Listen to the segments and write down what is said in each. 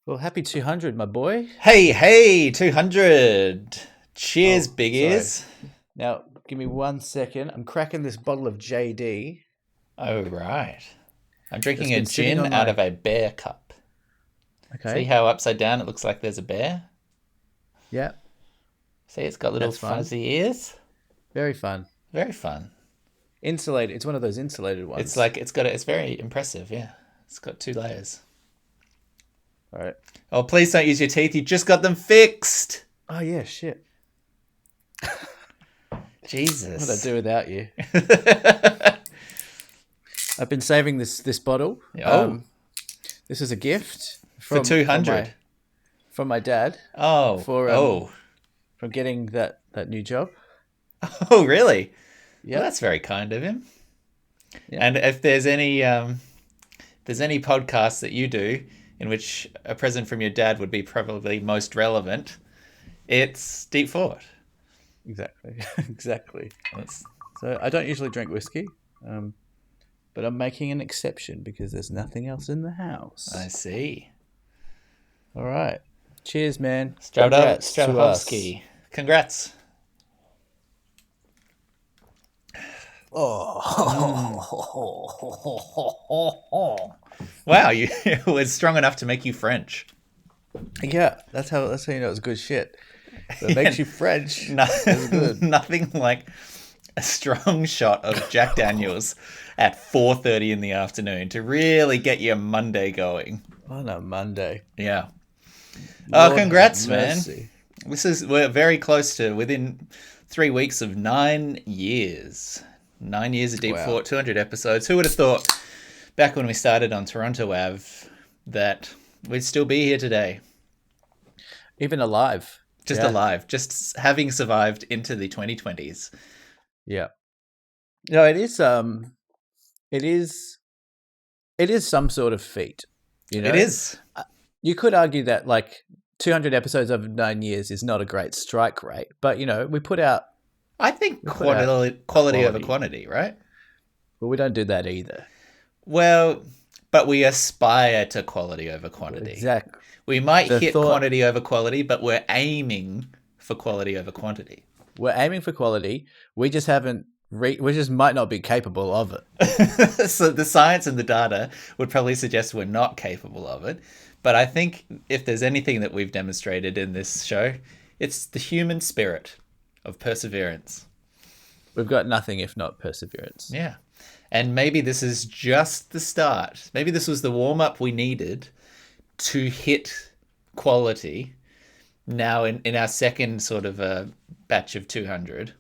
Well, happy 200, my boy. Hey, 200. Cheers, Oh, big sorry. ears. Now, give me 1 second. I'm cracking this bottle of JD. Oh, right. I'm That's drinking a been sitting gin on out my... of a bear cup. See Okay. how upside down it looks like there's a bear? Yeah, See, it's got little that's fun. fuzzy ears. Very fun. Very fun. Insulated. It's one of those insulated It's ones. like, it's very impressive, yeah. It's got 2 layers. All right. Oh, please don't use your teeth. You just got them fixed. Oh, yeah, shit. What would I Jesus. do without you? I've been saving this bottle. Oh, This is a gift for from 200. from my dad Oh, for oh. from getting that new job. Oh, really? Well, Yep. that's very kind of him. Yep. And if there's any podcast that you do in which a present from your dad would be probably most relevant, it's Deep Thought. Exactly. Exactly. That's, So I don't usually drink whiskey, but I'm making an exception because there's nothing else in the I house. see. All right. Cheers, man. Congrats to us. Stradahovsky. Congrats. Oh. Wow, you it was strong enough to make you French. Yeah, that's how you know it's good shit. If it makes you French. No, It's good. nothing like a strong shot of Jack Daniels at 4:30 in the afternoon to really get your Monday going. On a Monday. Yeah. Oh, Lord have congrats, man. mercy. We're very close to within 3 weeks of 9 years. 9 years of Deep Wow. Thought, 200 episodes. Who would have thought back when we started on Toronto Ave that we'd still be here today? Even alive. Just Yeah. alive, just having survived into the 2020s. Yeah. No, it is some sort of feat, you It know? is. You could argue that like 200 episodes over 9 years is not a great strike rate, but we put out I think we put out quality over quality, quantity, right? but we don't do that either. Well, but we aspire to quality over quantity. Exactly. We might The hit thought quantity over quality, but we're aiming for quality over quantity. we're aiming for quality. We just haven't. We just might not be capable of it. So the science and the data would probably suggest we're not capable of it. But I think if there's anything that we've demonstrated in this show, it's the human spirit of perseverance. We've got nothing if not perseverance. Yeah. And maybe this is just the start. Maybe this was the warm up we needed to hit quality now in our second sort of a batch of 200.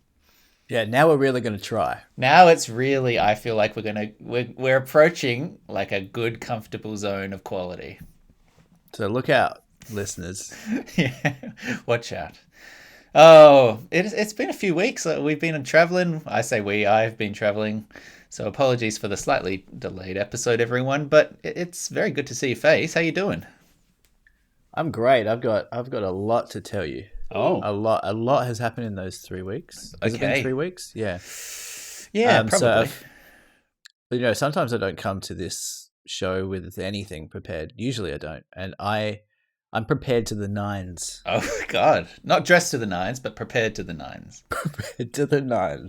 Yeah. Now we're really going to try. Now it's really, I feel like we're approaching like a good, comfortable zone of quality. So look out, listeners. Yeah, watch out. Oh, it's been a few weeks. We've been traveling. I say I've been traveling. So apologies for the slightly delayed episode, everyone. But it's very good to see your face. How you doing? I'm great. I've got a lot to tell you. Oh, A lot has happened in those 3 weeks. Has it been okay. 3 weeks? Yeah. Yeah, So probably. sometimes I don't come to this show with anything prepared. Usually I don't, and I'm prepared to the nines. Oh God, not dressed to the nines, but prepared to the nines, Prepared to the nines.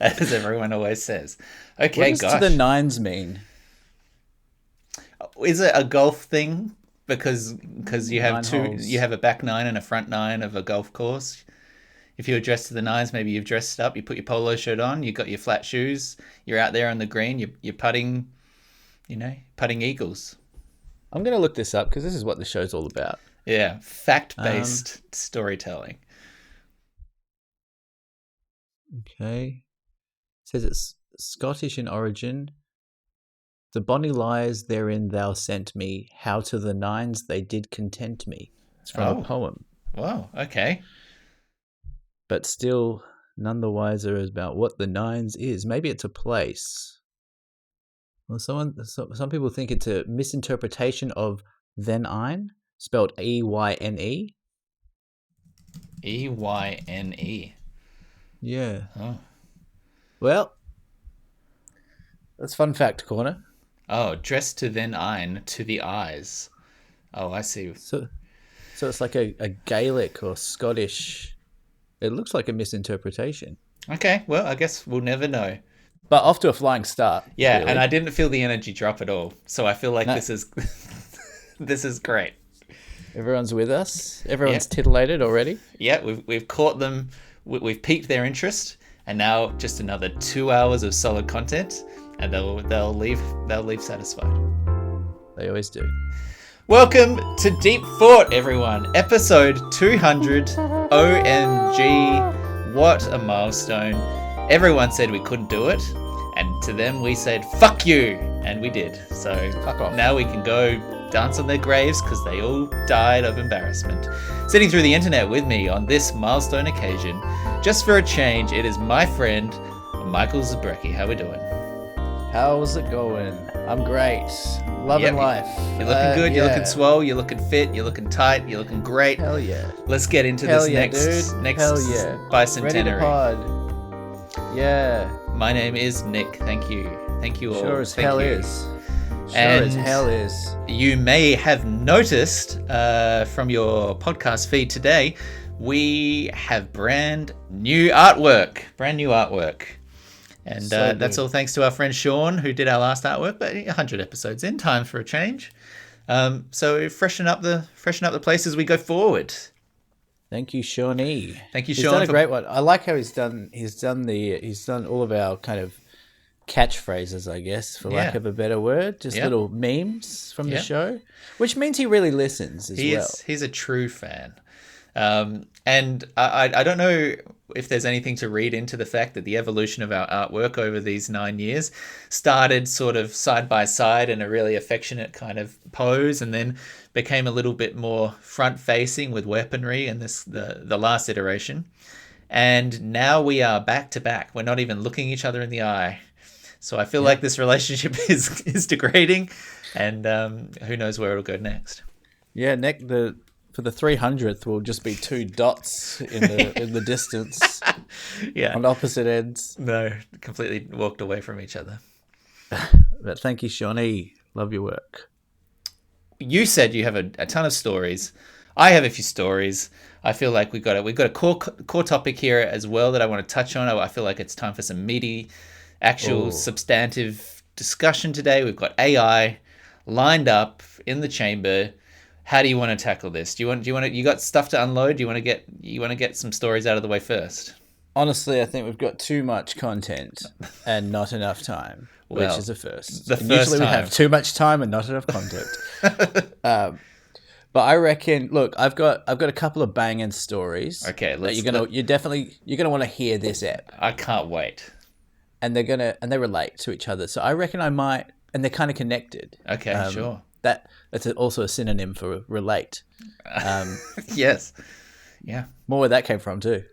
as everyone always says. What Okay, does gosh, to the nines mean? is it a golf thing? Because you have Nine holes. you have a back nine and a front nine of a golf course. If you're dressed to the nines, maybe you've dressed up. You put your polo shirt on. You got your flat shoes. You're out there on the green. You're putting, putting eagles. I'm going to look this up because this is what the show's all about. Yeah, fact-based storytelling. Okay. It says it's Scottish in origin. The bonny lies therein thou sent me, how to the nines they did content me. It's from Oh. a poem. Wow. Okay. But still none the wiser about what the nines is. Maybe it's a place. Well, some people think it's a misinterpretation of then ein, spelled Eyne. Eyne. Yeah. Oh. Well, that's fun fact corner. Oh, dressed to then ein to the eyes. Oh, I see. So it's like a Gaelic or Scottish. It looks like a misinterpretation. Okay, well, I guess we'll never know. But off to a flying start, Yeah, and clearly. I didn't feel the energy drop at all. So I feel like No, this is this is great. everyone's with us. Yeah, Everyone's titillated already. yeah, we've caught them. We've piqued their interest, and now just another 2 hours of solid content, and they'll leave satisfied. They always do. Welcome to Deep Thought, everyone. Episode 200. OMG, what a milestone. Everyone said we couldn't do it, and to them we said, fuck you, and we did. So Fuck off. now we can go dance on their graves because they all died of embarrassment. Sitting through the internet with me on this milestone occasion, just for a change, it is my friend, Michael Zabrecki. How we doing? How's it going? I'm great. Loving life. You're looking good, you're yeah. looking swole, you're looking fit, you're looking tight, you're looking great. Hell yeah. Let's get into Hell this yeah, next dude. Hell yeah. Bicentenniversary. Ready to pod. Yeah. My name is Nick. Thank you. Thank you all. Sure as Thank hell you. is. Sure And as hell is. You may have noticed from your podcast feed today, we have brand new artwork. And So that's good. all thanks to our friend Sean, who did our last artwork, but 100 episodes in, time for a change. So freshen up the place as we go forward. Thank you, Shawnee. Thank you, He's Sean. done a great one. I like how he's done all of our kind of catchphrases, I guess, for lack Yeah. of a better word. Just Yeah. little memes from Yeah. the show, which means he really listens as well. He's a true fan. And I don't know if there's anything to read into the fact that the evolution of our artwork over these 9 years started sort of side by side in a really affectionate kind of pose, and then became a little bit more front facing with weaponry in the last iteration. And now we are back to back. We're not even looking each other in the eye. So I feel like this relationship is degrading, and who knows where it'll go next. Yeah, Nick, for the 300th will just be two dots in the distance Yeah. on opposite ends. No, completely walked away from each other. But thank you, Shawnee. Love your work. You said you have a ton of stories. I have a few stories. I feel like we've got a core topic here as well that I want to touch on. I feel like it's time for some meaty, actual substantive discussion today. We've got AI lined up in the chamber. How do you want to tackle this? You got stuff to unload? You want to get some stories out of the way first? Honestly, I think we've got too much content and not enough time, Well, which is a first. the And first usually we time. have too much time and not enough content. But I reckon, look, I've got a couple of banging stories. Okay, that you're gonna want to hear this ep, I can't wait. and they relate to each other. So I reckon I might, and they're kind of connected. Okay, sure. That's also a synonym for relate. Yes. Yeah. More where that came from too.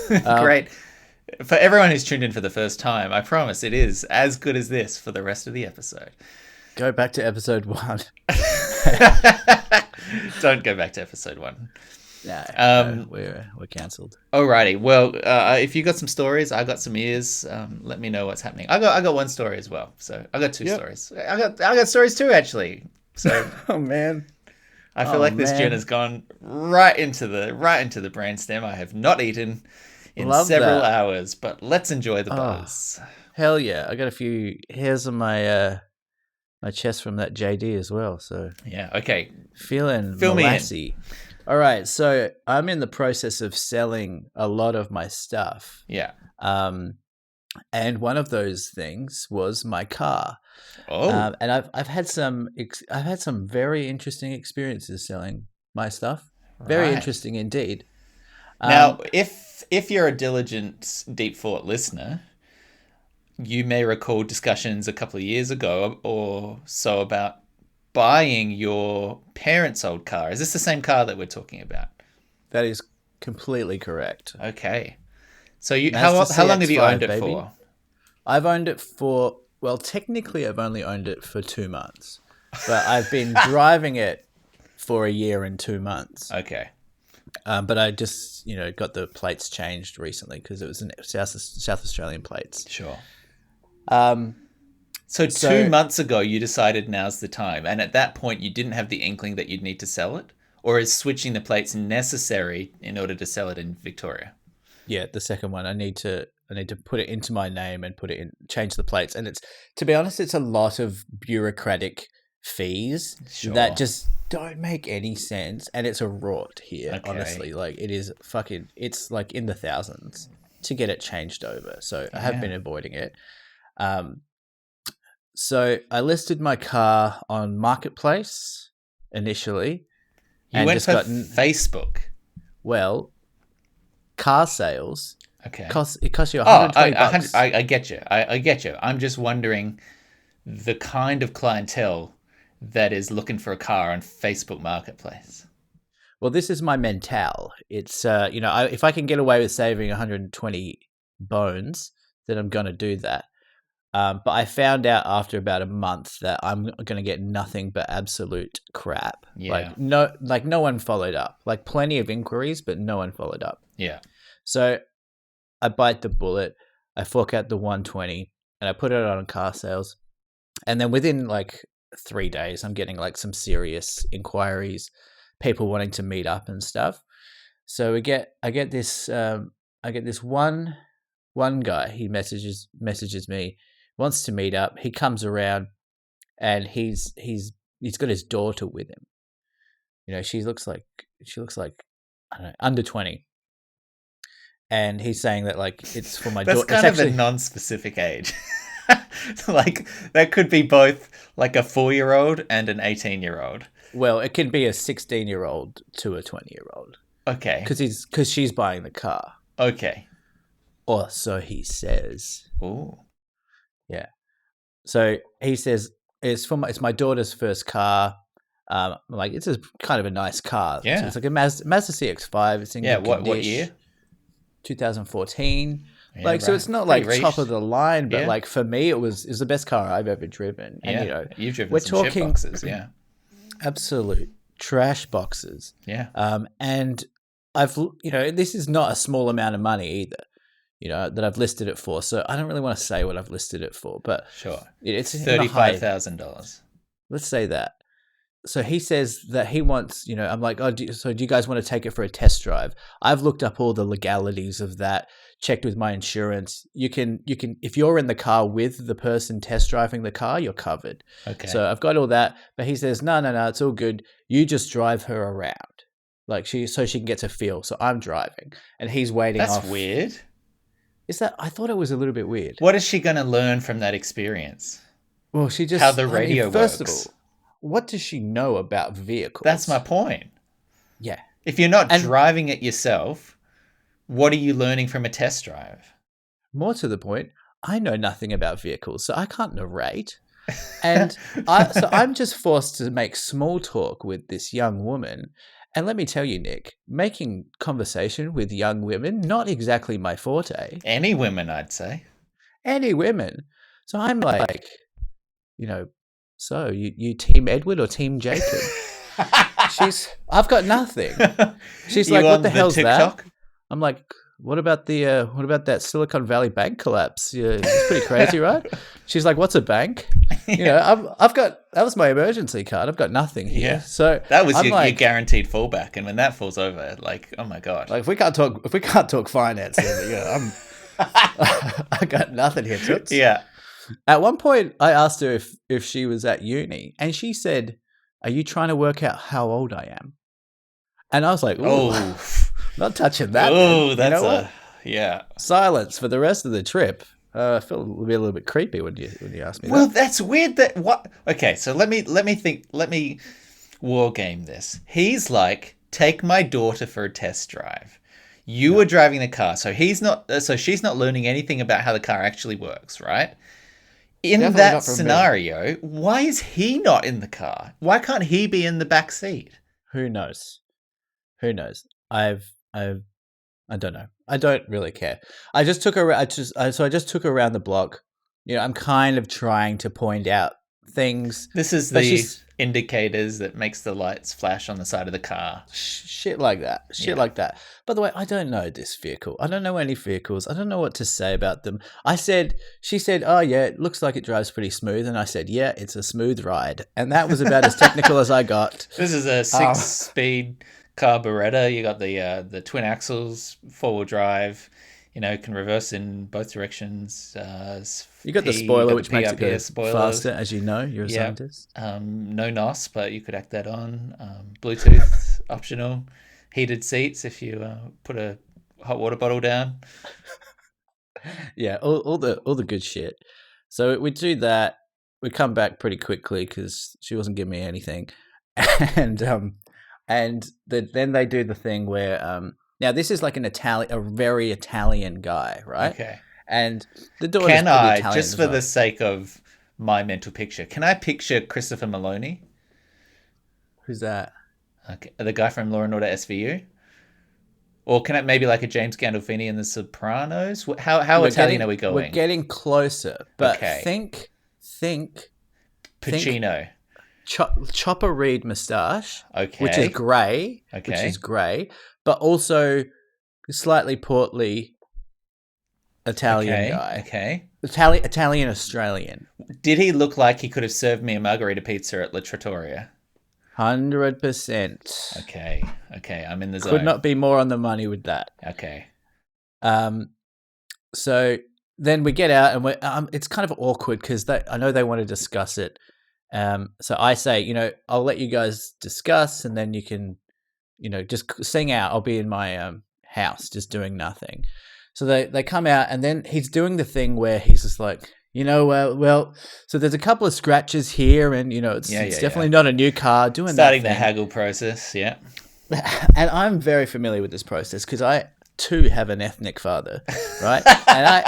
Great. For everyone who's tuned in for the first time, I promise it is as good as this for the rest of the episode. Go back to episode 1. Don't go back to episode 1. No, we're cancelled. Alrighty. Well, if you got some stories, I got some ears. Let me know what's happening. I got one story as well. So I got two stories. I got stories too, actually. So Oh man. I feel like this gin has gone right into the brainstem. I have not eaten in Love several that. hours, but let's enjoy the buzz. Hell yeah! I got a few hairs on my my chest from that JD as well. So Yeah. Okay. feeling Fill me in. molassy. All right, so I'm in the process of selling a lot of my stuff. Yeah. And one of those things was my car. Oh. And I've had some very interesting experiences selling my stuff. Very Right. interesting indeed. Now, if you're a diligent Deep Thought listener, you may recall discussions a couple of years ago or so about buying your parents' old car. Is this the same car that we're talking about? That is completely correct. Okay. So That's the how long have you CX-5, owned it baby. for? I've owned it for, well, technically I've only owned it for 2 months, but I've been driving it for a year and 2 months. Okay. But I just, got the plates changed recently because it was in South Australian plates. Sure. So So 2 months ago, you decided now's the time, and at that point, you didn't have the inkling that you'd need to sell it, or is switching the plates necessary in order to sell it in Victoria? yeah, the second one, I need to put it into my name and put it in, change the plates, and it's, to be honest, it's a lot of bureaucratic fees that Sure. just don't make any sense, and it's a rort here. Okay. Honestly, like it is fucking, it's like in the thousands to get it changed over. So I have Yeah. been avoiding it. Um, so I listed my car on Marketplace initially, You and went just for gotten, Facebook. well, car sales Okay. it costs you Oh, 120 bucks. I get you. I get you. I'm just wondering the kind of clientele that is looking for a car on Facebook Marketplace. Well, this is my mental. It's if I can get away with saving 120 bones, then I'm gonna do that. But I found out after about a month that I'm gonna get nothing but absolute crap. Yeah. Like no one followed up. Like plenty of inquiries, but no one followed up. Yeah. So I bite the bullet. I fork out the 120 and I put it on car sales. And then within like 3 days, I'm getting like some serious inquiries, people wanting to meet up and stuff. So I get this one guy. He messages me, wants to meet up. He comes around and he's got his daughter with him. You know, she looks like, I don't know, under 20. And he's saying that like it's for my That's daughter. It's kind of a actually, non-specific age. Like that could be both like a 4-year-old and an 18-year-old. well, it can be a 16-year-old to a 20-year-old Okay. because she's buying the car, Okay. or so he says. Ooh. Yeah. So he says it's my daughter's first car. Like it's a kind of a nice car. So Yeah. it's like a Mazda CX-5. It's in Yeah. good What condition. year? 2014. Yeah. Like, so Right. it's not Pretty like top of recent. the line, but Yeah. like for me, it was the best car I've ever driven. And Yeah. You've driven we're some shit talking boxes. Yeah. absolute trash boxes. Yeah. And this is not a small amount of money either. That I've listed it for. So I don't really want to say what I've listed it for, but Sure. it's in the high. $35,000. Let's say that. So he says that he wants, I'm like, oh, do you guys want to take it for a test drive? I've looked up all the legalities of that, checked with my insurance. You can, if you're in the car with the person test driving the car, you're covered. Okay. So I've got all that, but he says, no, it's all good. You just drive her around, like so she can get to feel. So I'm driving, and he's waiting That's off. weird. I thought it was a little bit weird. What is she going to learn from that experience? Well, she just How the radio first works. of all, what does she know about vehicles? That's my point. Yeah. If you're not driving it yourself, what are you learning from a test drive? More to the point, I know nothing about vehicles, so I can't narrate. And so I'm just forced to make small talk with this young woman. And let me tell you, Nick, making conversation with young women, not exactly my forte. Any women, I'd say. Any women. So I'm like, so you team Edward or team Jacob? I've got nothing. She's like, what the hell's that? I'm like, what about that Silicon Valley bank collapse? Yeah, it's pretty crazy, right? She's like, what's a bank? That was my emergency card. I've got nothing here. Yeah. So that was your guaranteed fallback. And when that falls over, like, oh my God. Like if we can't talk finance, then, I got nothing here, Toots. Yeah. At one point, I asked her if she was at uni, and she said, "Are you trying to work out how old I am?" And I was like, "Ooh, not touching that." Oh, that's yeah. Silence for the rest of the trip. I feel a little bit creepy when you asked me. Well, that's weird. Okay, so let me war game this. He's like, take my daughter for a test drive. You were driving the car, so she's not learning anything about how the car actually works, right? In Definitely that scenario, why is he not in the car? Why can't he be in the back seat? Who knows? I don't know. I don't really care. I just took her around the block. I'm kind of trying to point out things. This is But the she's indicators that makes the lights flash on the side of the car. shit like that. Shit like that. By the way, I don't know this vehicle. I don't know any vehicles. I don't know what to say about them. She said, oh yeah, it looks like it drives pretty smooth. And I said, yeah, it's a smooth ride. And that was about as technical as I got. This is a 6-speed carburetor. You got the twin axles, 4-wheel drive. You know, can reverse in both directions. You got the spoiler, which makes it go spoiler. faster, as you know. You're a scientist. No NOS, but you could act that on. Bluetooth optional. Heated seats if you put a hot water bottle down. Yeah, all the good shit. So we do that. We come back pretty quickly because she wasn't giving me anything, and then they do the thing where now this is like a very Italian guy, right? Okay. And the daughter's Can pretty I, Italian just for the sake of my mental picture, can I picture Christopher Maloney? Who's that? Okay, the guy from Law and Order SVU? Or can it maybe like a James Gandolfini in The Sopranos? How Italian are we going? We're getting closer, but Okay. think Pacino. Chopper Reed moustache, Okay. which is grey, but also slightly portly Italian guy. Okay. Italian Australian. Did he look like he could have served me a margarita pizza at La Trattoria? 100%. Okay. I'm in the zone. Could not be more on the money with that. Okay. So then we get out, and it's kind of awkward because I know they want to discuss it. So I say, I'll let you guys discuss, and then you can, just sing out. I'll be in my house, just doing nothing. So they come out, and then he's doing the thing where he's just like, well, so there's a couple of scratches here, and it's definitely not a new car. Starting the haggle process, yeah. And I'm very familiar with this process because I too have an ethnic father, right? And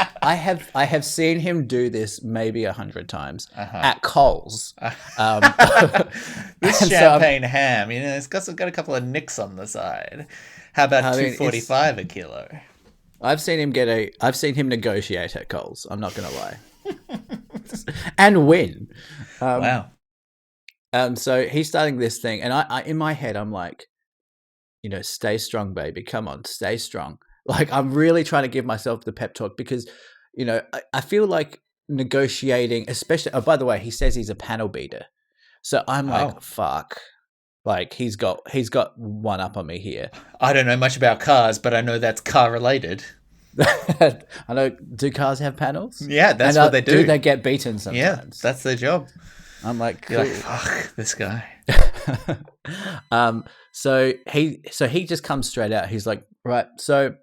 I have seen him do this maybe 100 times at Coles. This champagne ham, it's got a couple of nicks on the side. How about $2.45 a kilo? I've seen him negotiate at Coles. I'm not going to lie. And win. Wow. So he's starting this thing, and I in my head I'm like, stay strong, baby. Come on, stay strong. Like, I'm really trying to give myself the pep talk because, I feel like negotiating, especially. Oh, by the way, he says he's a panel beater, so I'm like, fuck. Like, he's got one up on me here. I don't know much about cars, but I know that's car related. I know. Do cars have panels? Yeah, that's what they do. Do they get beaten sometimes? Yeah, that's their job. I'm like, cool. You're like, fuck this guy. So he just comes straight out. He's like, right. So,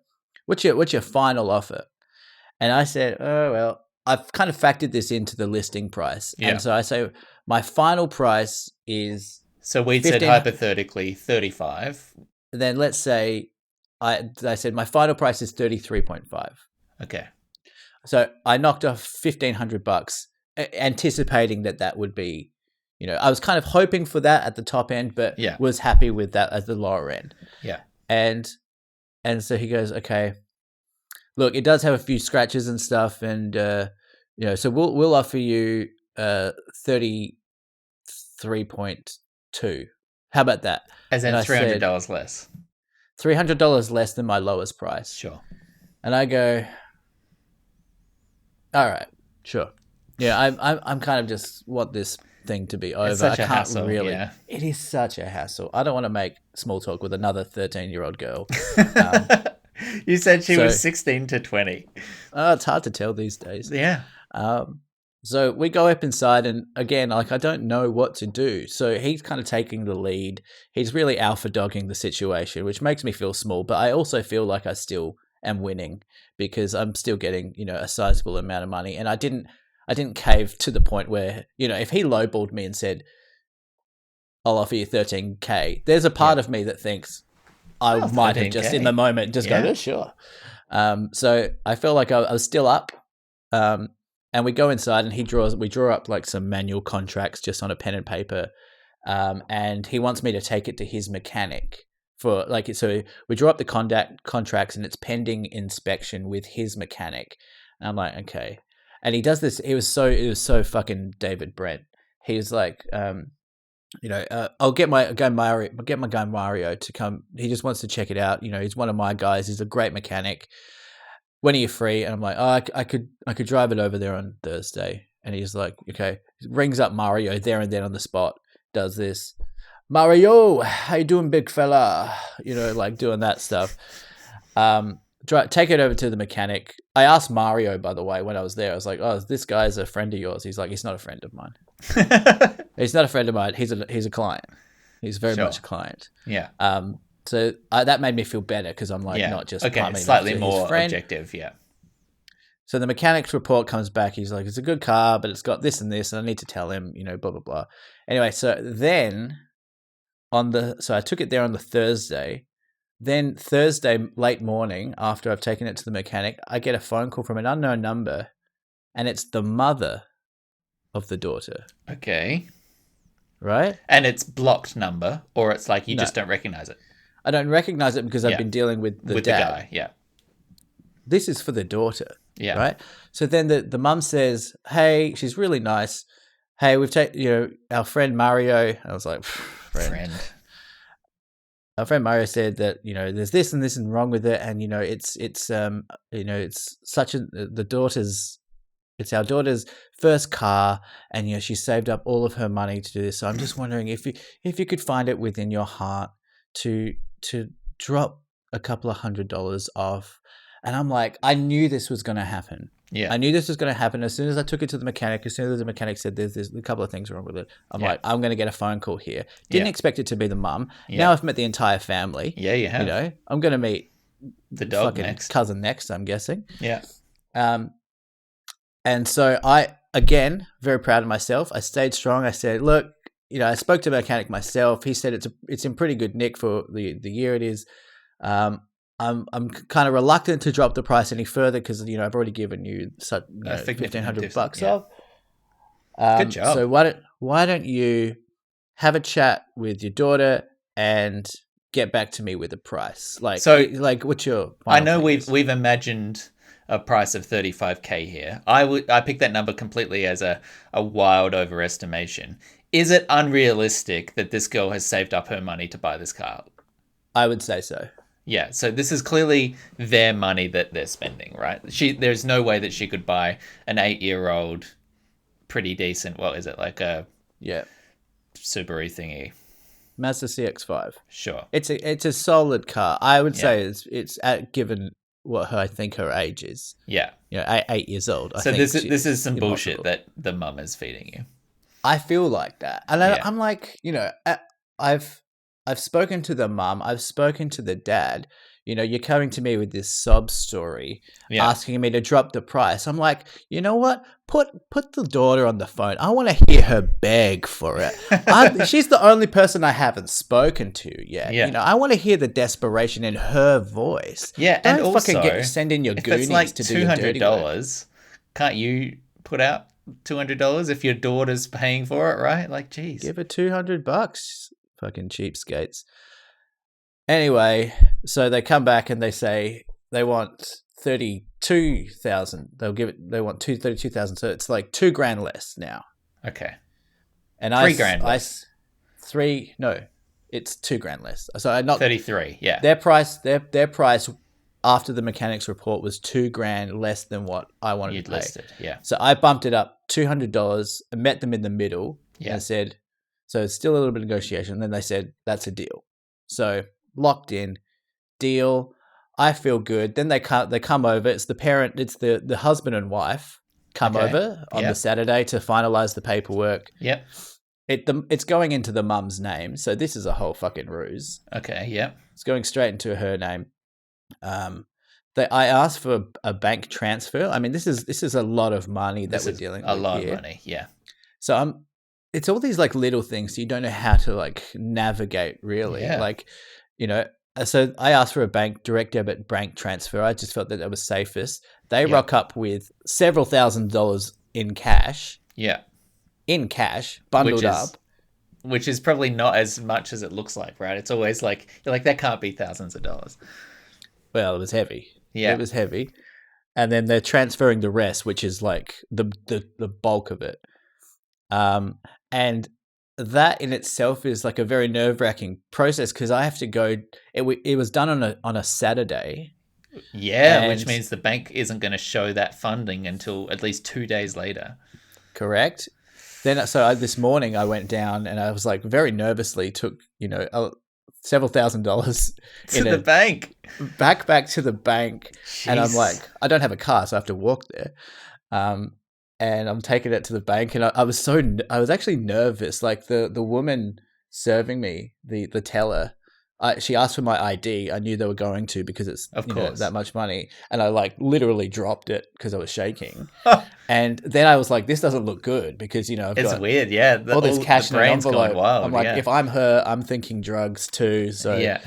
what's your final offer? And I said, oh well, I've kind of factored this into the listing price. Yeah. And so I say, my final price is. So we said hypothetically 35. Then let's say. I said my final price is 33.5. Okay. So I knocked off $1,500, anticipating that would be, I was kind of hoping for that at the top end, but was happy with that at the lower end. Yeah. And so he goes, okay, look, it does have a few scratches and stuff, and so we'll offer you 33.2. How about that? As in $300 less. $300 less than my lowest price. Sure. And I go, all right, sure. Yeah, I'm kind of just want this thing to be over. It's such a hassle. Really. Yeah. It is such a hassle. I don't want to make small talk with another 13-year-old girl. You said she was 16 to 20. It's hard to tell these days. Yeah. So we go up inside, and again, like, I don't know what to do. So he's kind of taking the lead. He's really alpha dogging the situation, which makes me feel small, but I also feel like I still am winning because I'm still getting, a sizable amount of money. And I didn't cave to the point where, if he lowballed me and said, I'll offer you $13K, there's a part of me that thinks I might have just in the moment just go, sure. So I felt like I was still up. And we go inside, and we draw up like some manual contracts just on a pen and paper. And he wants me to take it to his mechanic so we draw up the contracts, and it's pending inspection with his mechanic. And I'm like, okay. And he does this. It was so fucking David Brent. he's like, I'll get my guy Mario to come. He just wants to check it out. He's one of my guys. He's a great mechanic. When are you free? And I'm like, oh, I could drive it over there on Thursday. And he's like, okay. He rings up Mario there and then on the spot. Does this. Mario, how you doing, big fella? Like doing that stuff. Take it over to the mechanic. I asked Mario, by the way, when I was there. I was like, oh, this guy's a friend of yours. He's like, he's not a friend of mine. He's not a friend of mine. He's a client. He's very much a client. Yeah. So that made me feel better because I'm like not just slightly more objective. Yeah. So the mechanic's report comes back. He's like, it's a good car, but it's got this and this, and I need to tell him, blah blah blah. Anyway, so then so I took it there on the Thursday. Then Thursday late morning, after I've taken it to the mechanic, I get a phone call from an unknown number, and it's the mother of the daughter. Okay. Right? And it's blocked number, or it's like you just don't recognize it? I don't recognize it because I've been dealing with the dad. The guy, yeah. This is for the daughter. Yeah. Right? So then the mum says, hey, she's really nice. Hey, we've taken, our friend Mario. I was like, friend. Our friend Mario said that, there's this and this and wrong with it. And, it's our daughter's first car, and she saved up all of her money to do this. So I'm just wondering if you could find it within your heart to drop a couple of $100 off. And I'm like, I knew this was going to happen. Yeah, I knew this was going to happen as soon as I took it to the mechanic. As soon as the mechanic said there's a couple of things wrong with it, I'm like, I'm going to get a phone call here. Didn't expect it to be the mum. Now I've met the entire family. Yeah, you have. I'm going to meet the dog next, cousin next. I'm guessing. Yeah. And so I, again, very proud of myself. I stayed strong. I said, look, I spoke to the mechanic myself. He said it's in pretty good nick for the year it is. I'm kind of reluctant to drop the price any further because I've already given you such $1,500 off. Good job. So why don't you have a chat with your daughter and get back to me with a price? What's your? I know we've imagined a price of $35,000 here. I picked that number completely as a wild overestimation. Is it unrealistic that this girl has saved up her money to buy this car? I would say so. Yeah, so this is clearly their money that they're spending, right? There's no way that she could buy an 8-year-old pretty decent, what is it, like a Subaru thingy? Mazda CX-5. Sure. It's a solid car. I would say it's given what I think her age is. Yeah. 8 years old. So this is some bullshit that the mum is feeding you. I feel like that. And I'm like, I've spoken to the mum. I've spoken to the dad. You're coming to me with this sob story, asking me to drop the price. I'm like, you know what? Put the daughter on the phone. I want to hear her beg for it. She's the only person I haven't spoken to yet. Yeah. I want to hear the desperation in her voice. Yeah, Don't and also send in your if goonies it's like to do your dirty work. $200, can't you put out $200 if your daughter's paying for it, right? Like, geez. Give her $200. Fucking cheapskates. Anyway, so they come back and they say they want 32,000. They want 32,000. So it's like $2,000 less now. Okay. And $3,000 less. It's $2,000 less. So I not 33. Yeah. Their price after the mechanic's report was $2,000 less than what I wanted to pay. Listed. Yeah. So I bumped it up $200 and met them in the middle. Yeah. And said, so it's still a little bit of negotiation. And then they said, that's a deal. So locked in, deal. I feel good. Then they come over. It's the parent, it's the husband and wife come over on the Saturday to finalize the paperwork. Yep. It's going into the mum's name. So this is a whole fucking ruse. Okay. Yep. It's going straight into her name. I asked for a bank transfer. I mean, this is a lot of money that we're dealing with. A lot of money. Yeah. So it's all these like little things you don't know how to like navigate really. Yeah. So I asked for a direct debit bank transfer. I just felt that was safest. They rock up with several $1,000s in cash. Yeah. In cash, bundled up. Which is probably not as much as it looks like, right? It's always like, you're like, that can't be thousands of dollars. Well, it was heavy. Yeah. It was heavy. And then they're transferring the rest, which is like the bulk of it. And that in itself is like a very nerve-wracking process because I have to go. It was done on a Saturday, Yeah, which and means the bank isn't going to show that funding until at least 2 days later. correct. Then this morning I went down and I was like very nervously took several $1,000s To in the a bank. back to the bank, and I'm Jeez. like, I don't have a car, so I have to walk there. And I'm taking it to the bank, and I was actually nervous. Like the woman serving me, the teller, she asked for my ID. I knew they were going to because it's Of course. that much money, and I like literally dropped it because I was shaking. And then I was like, this doesn't look good because I've It's got weird, yeah. all this The cash in an brain's going envelope. I'm wild, like, yeah. if I'm her, I'm thinking drugs too. So Yeah.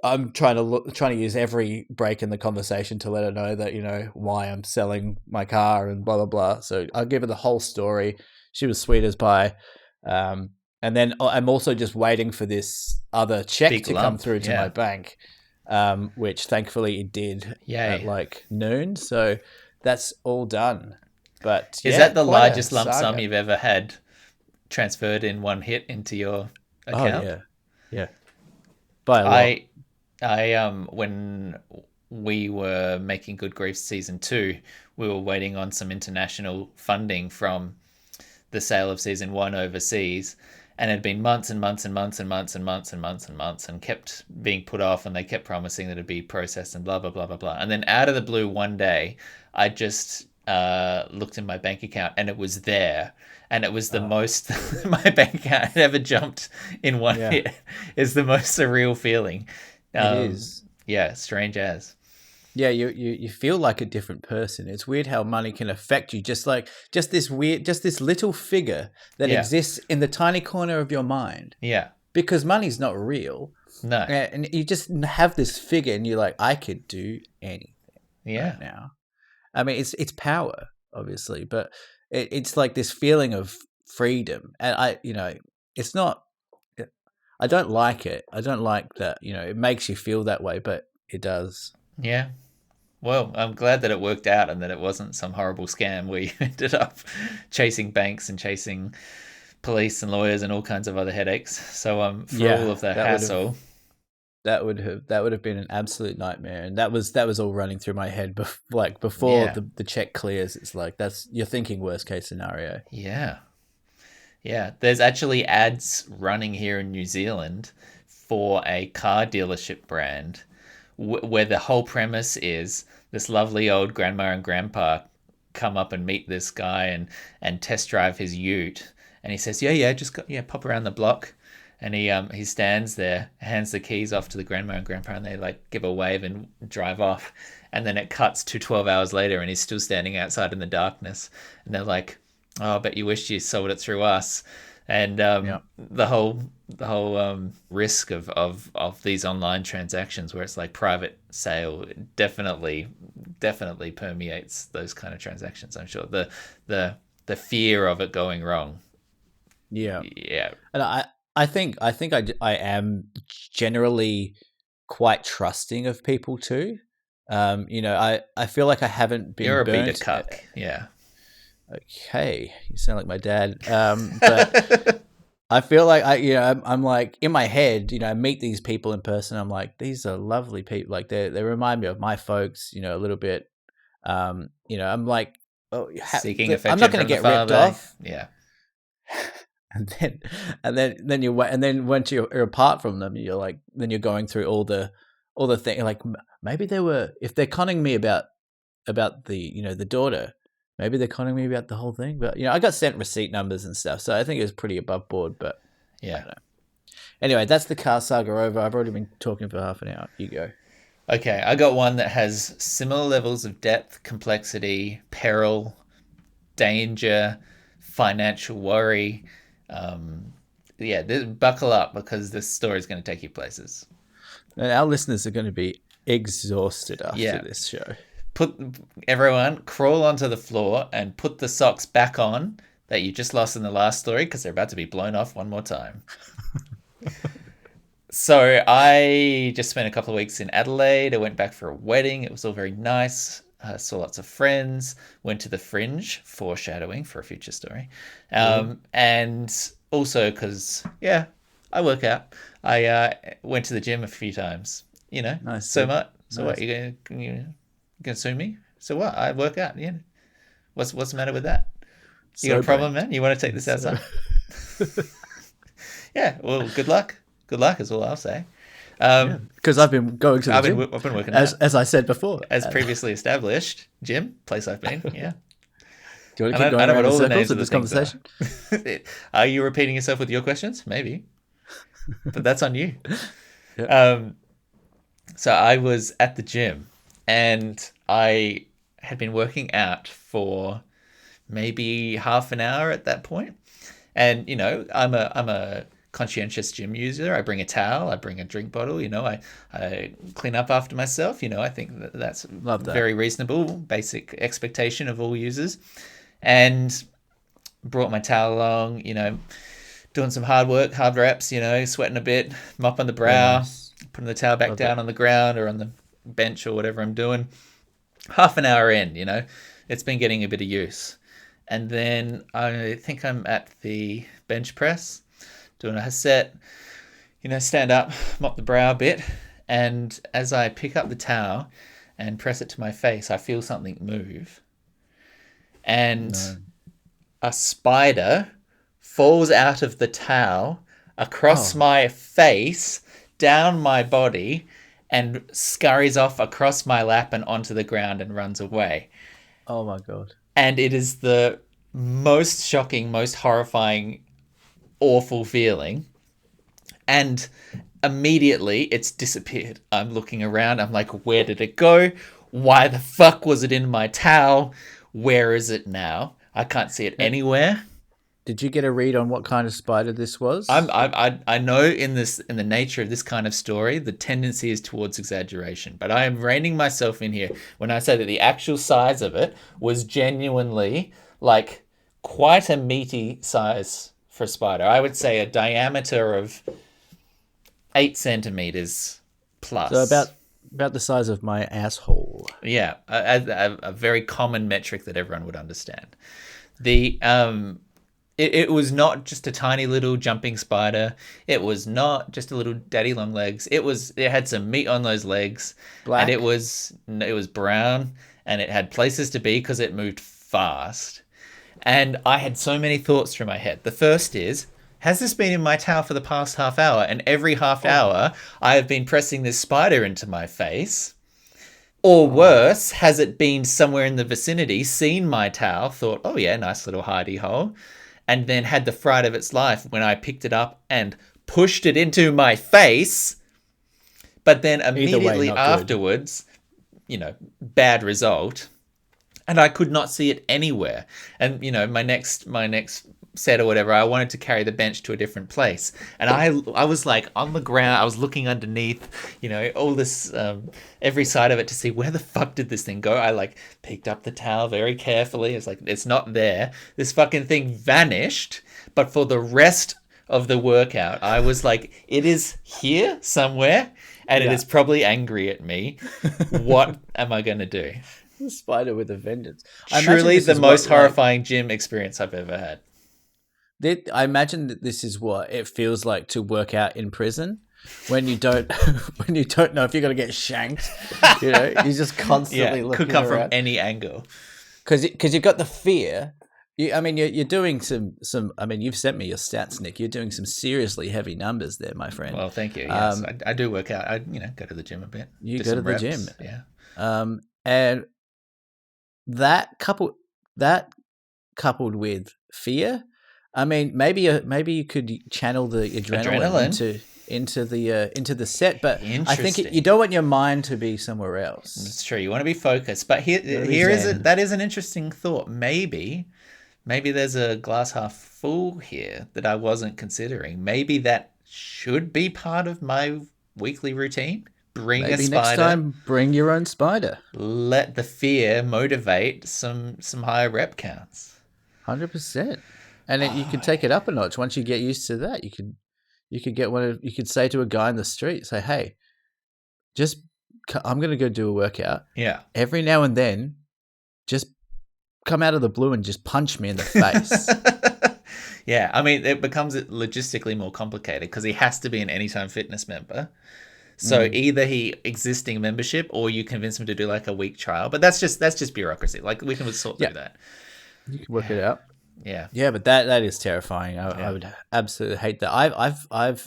I'm trying to use every break in the conversation to let her know that why I'm selling my car and blah blah blah. So I'll give her the whole story. She was sweet as pie, and then I'm also just waiting for this other check Big to come lump, through to my yeah. bank, which thankfully it did at Yay. like noon. So that's all done. But Is yeah, that the quite a largest lump sum saga. you've ever had transferred in one hit into your Oh account? yeah, yeah, by a lot. I when we were making Good Grief season 2, we were waiting on some international funding from the sale of season 1 overseas, and it had been months and months and months and months and months and months and months and kept being put off, and they kept promising that it'd be processed and blah blah blah blah blah. And then out of the blue one day, I just looked in my bank account and it was there. And it was the most my bank account had ever jumped in one Yeah, hit. It's the most surreal feeling. it is. Yeah, strange as. Yeah, you feel like a different person. It's weird how money can affect you. Just this little figure that Yeah, exists in the tiny corner of your mind. yeah. Because money's not real, No, and you just have this figure, and you're like, I could do anything right yeah, now. I mean, it's power, obviously, but it's like this feeling of freedom, and it's not. I don't like it. I don't like that. It makes you feel that way, but it does. yeah. Well, I'm glad that it worked out and that it wasn't some horrible scam where you ended up chasing banks and chasing police and lawyers and all kinds of other headaches. So, for all Yeah, of the hassle, that would have been an absolute nightmare, and that was all running through my head. Like before yeah, the check clears, it's like you're thinking worst case scenario. yeah, yeah. There's actually ads running here in New Zealand for a car dealership brand where the whole premise is this lovely old grandma and grandpa come up and meet this guy and test drive his ute, and he says, yeah, just pop around the block, and he stands there, hands the keys off to the grandma and grandpa, and they like give a wave and drive off, and then it cuts to 12 hours later and he's still standing outside in the darkness, and they're like, oh, I bet you wished you sold it through us. And Yeah, the whole risk of these online transactions where it's like private sale definitely permeates those kind of transactions. I'm sure the fear of it going wrong. yeah, Yeah, and I am generally quite trusting of people too. I feel like I haven't been you're a beta burnt. cuck. Yeah. Okay, you sound like my dad. But I feel like I'm like in my head, I meet these people in person. I'm like, these are lovely people. Like they remind me of my folks, a little bit. I'm like, oh, Seeking I'm not affection going to from the get ripped father. off. Yeah. And then you and then once you're apart from them, you're like, then you're going through all the thing. Like maybe if they're conning me about the daughter. Maybe they're conning me about the whole thing, but I got sent receipt numbers and stuff, so I think it was pretty above board. But I Yeah. don't know. Anyway, that's the car saga over. I've already been talking for half an hour. You go. Okay, I got one that has similar levels of depth, complexity, peril, danger, financial worry. Yeah, buckle up because this story is going to take you places. And our listeners are going to be exhausted after Yeah, this show. put everyone crawl onto the floor and put the socks back on that you just lost in the last story because they're about to be blown off one more time. So I just spent a couple of weeks in Adelaide. I went back for a wedding. It was all very nice. saw lots of friends, went to the Fringe, foreshadowing for a future story. And also because, yeah, I work out. I went to the gym a few times, Nice, So dude. much. So what, Nice. you gonna sue me? So what? I work out, yeah. What's the matter with that? You got a problem, Sobering. man? You want to take this So, outside? Yeah, well, good luck. Good luck is all I'll say. yeah, because I've been going to the gym, I've been working as out. as I said before. As previously established, gym, place I've been, yeah. Do you want to keep I going know around what in all the circles names with of the this things are. conversation? Are you repeating yourself with your questions? Maybe, but that's on you. Yeah. Um, so I was at the gym and I had been working out for maybe half an hour at that point. And I'm a conscientious gym user. I bring a towel, I bring a drink bottle. I clean up after myself. I think that's Love that. very reasonable, basic expectation of all users. And brought my towel along. Doing some hard work, hard reps. Sweating a bit, mop on the Very brow, nice. putting the towel back Love that. down on the ground or on the bench or whatever I'm doing. Half an hour in, it's been getting a bit of use. And then I think I'm at the bench press, doing a set, stand up, mop the brow a bit. And as I pick up the towel and press it to my face, I feel something move. And No. a spider falls out of the towel across Oh. my face, down my body, and scurries off across my lap and onto the ground and runs away. Oh my god. And it is the most shocking, most horrifying, awful feeling. And immediately it's disappeared. I'm looking around. I'm like, where did it go? Why the fuck was it in my towel? Where is it now? I can't see it anywhere. Did you get a read on what kind of spider this was? I know in the nature of this kind of story, the tendency is towards exaggeration, but I am reining myself in here when I say that the actual size of it was genuinely like quite a meaty size for a spider. I would say a diameter of 8 centimeters plus. So about the size of my asshole. Yeah, a very common metric that everyone would understand. It was not just a tiny little jumping spider. It was not just a little daddy long legs. It had some meat on those legs. Black? And it was brown and it had places to be because it moved fast. And I had so many thoughts through my head. The first is, has this been in my towel for the past half hour? And every half hour I have been pressing this spider into my face. Or worse, has it been somewhere in the vicinity, seen my towel, thought, oh yeah, nice little hidey hole, and then had the fright of its life when I picked it up and pushed it into my face, but then immediately afterwards, bad result, and I could not see it anywhere. And my next set or whatever, I wanted to carry the bench to a different place, and I was like on the ground. I was looking underneath, all this every side of it to see where the fuck did this thing go. I like picked up the towel very carefully. It's like, it's not there. This fucking thing vanished. But for the rest of the workout, I was like, it is here somewhere, and it is probably angry at me. What am I going to do? The spider with a vengeance. Truly the most horrifying gym experience I've ever had. I imagine that this is what it feels like to work out in prison when you don't when you don't know if you're going to get shanked. You're just constantly looking could come around. from any angle. Because you've got the fear. You're doing some. I mean, you've sent me your stats, Nick. You're doing some seriously heavy numbers there, my friend. Well, thank you. Yes, I do work out. I go to the gym a bit. You go to the gym, yeah. And that coupled with fear. I mean, maybe you could channel the adrenaline into the set, but I think you don't want your mind to be somewhere else. That's true. You want to be focused. But that is an interesting thought. Maybe there's a glass half full here that I wasn't considering. Maybe that should be part of my weekly routine. Bring a spider. Next time, bring your own spider. Let the fear motivate some higher rep counts. 100%. And you could take it up a notch once you get used to that. You could get you could say to a guy in the street, say, "Hey, just I'm going to go do a workout. Yeah. Every now and then, just come out of the blue and just punch me in the face. Yeah, I mean, it becomes logistically more complicated because he has to be an Anytime Fitness member. So either he existing membership or you convince him to do like a week trial. But that's just bureaucracy. Like we can sort through that. You can work it out. Yeah. Yeah, but that is terrifying. I would absolutely hate that. I've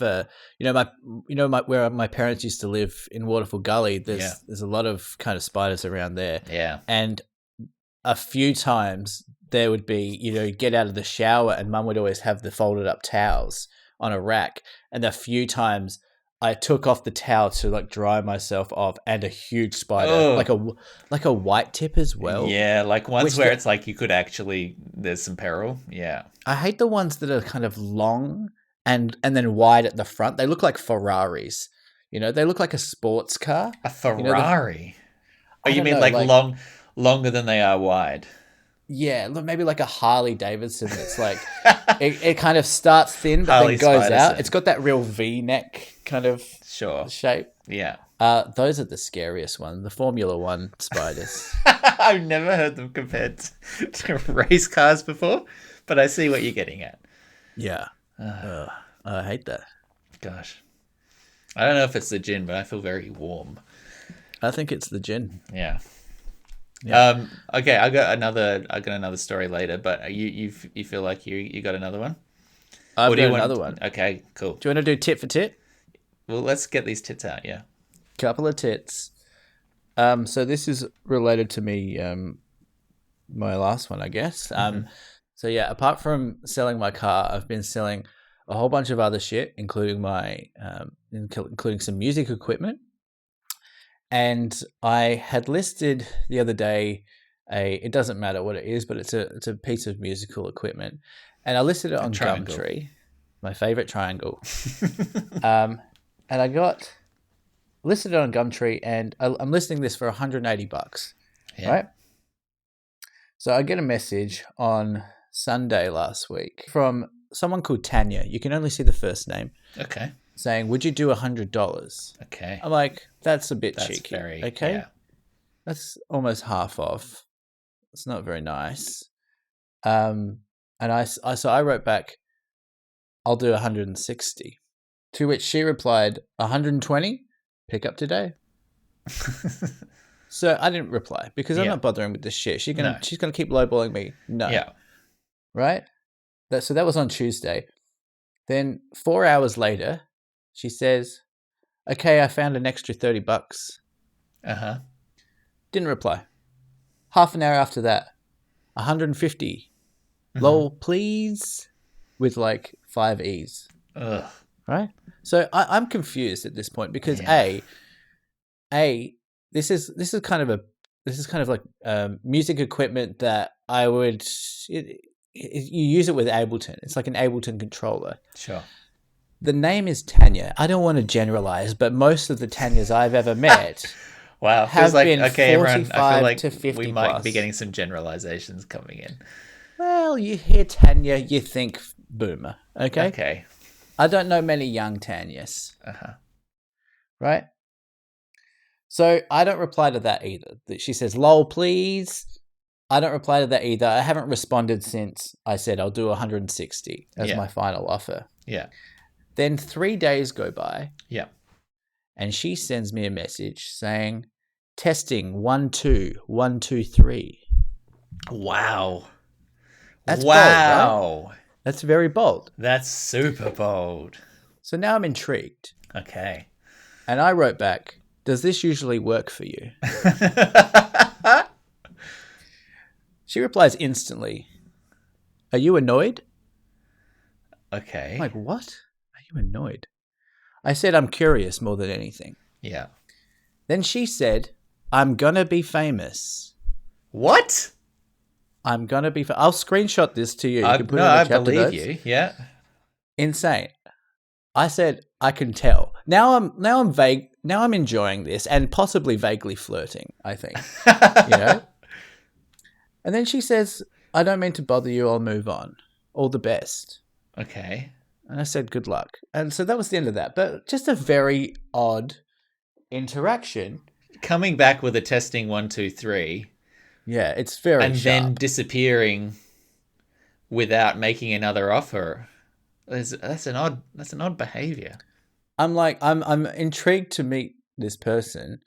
where my parents used to live in Waterfall Gully. There's a lot of kind of spiders around there. Yeah. And a few times there would be, get out of the shower and Mum would always have the folded up towels on a rack. And a few times I took off the towel to like dry myself off, and a huge spider, like a white tip as well. Yeah, like ones where it's like you could actually, there's some peril. Yeah. I hate the ones that are kind of long and then wide at the front. They look like Ferraris. They look like a sports car. A Ferrari? You mean like longer than they are wide? Yeah, maybe like a Harley Davidson. It's like it kind of starts thin but Harley then goes Spiderson. out. It's got that real V-neck kind of shape. Yeah. Those are the scariest ones, the Formula One spiders. I've never heard them compared to race cars before, but I see what you're getting at. Yeah. I hate that. Gosh. I don't know if it's the gin, but I feel very warm. I think it's the gin. Yeah. Okay, I got another story later, but you feel like you got another one? I've got another one. Okay, cool. Do you want to do tit for tit? Well, let's get these tits out, yeah. Couple of tits. So this is related to me, my last one, I guess. So yeah, apart from selling my car, I've been selling a whole bunch of other shit, including including some music equipment. And I had listed the other day it doesn't matter what it is, but it's a piece of musical equipment. And I listed it on Gumtree, my favorite triangle. And I got listed it on Gumtree, and I'm listing this for $180, right? So I get a message on Sunday last week from someone called Tanya. You can only see the first name. Okay. Saying, would you do $100? Okay. I'm like, that's a bit cheeky. Okay. Yeah. That's almost half off. It's not very nice. And so I wrote back, I'll do 160. To which she replied, 120? Pick up today. So I didn't reply because I'm not bothering with this shit. She's gonna keep lowballing me. No. Yeah. Right? So that was on Tuesday. Then 4 hours later, she says, okay, I found an extra $30. Uh-huh. Didn't reply. Half an hour after that, 150. Lol, please, with like 5 E's. Ugh. Right? So I'm confused at this point because this is kind of like music equipment that I would you use it with Ableton. It's like an Ableton controller. Sure. The name is Tanya. I don't want to generalize, but most of the Tanyas I've ever met wow, have like, been okay, 45 everyone, I feel like to 50 we might plus. be getting some generalizations coming in. Well, you hear Tanya, you think boomer. Okay. Okay. I don't know many young Tanyas. Uh-huh. Right? So I don't reply to that either. She says, lol, please. I don't reply to that either. I haven't responded since I said I'll do 160 as my final offer. Yeah. Then 3 days go by. Yeah. And she sends me a message saying, testing 1 2 1 2 3. Wow. That's bold, right? That's very bold. That's super bold. So now I'm intrigued. Okay. And I wrote back, does this usually work for you? She replies instantly, are you annoyed? Okay. I'm like, what? Are you annoyed? I said, I'm curious more than anything. Yeah. Then she said, I'm going to be famous. What? I'm going to be I'll screenshot this to you. I believe you. Yeah. Insane. I said, I can tell. Now I'm vague. Now I'm enjoying this and possibly vaguely flirting, I think. And then she says, I don't mean to bother you. I'll move on. All the best. Okay. And I said, good luck. And so that was the end of that. But just a very odd interaction. coming back with a testing 1, 2, 3, Yeah, it's very and then sharp. disappearing without making another offer. That's an odd behavior. I'm intrigued to meet this person,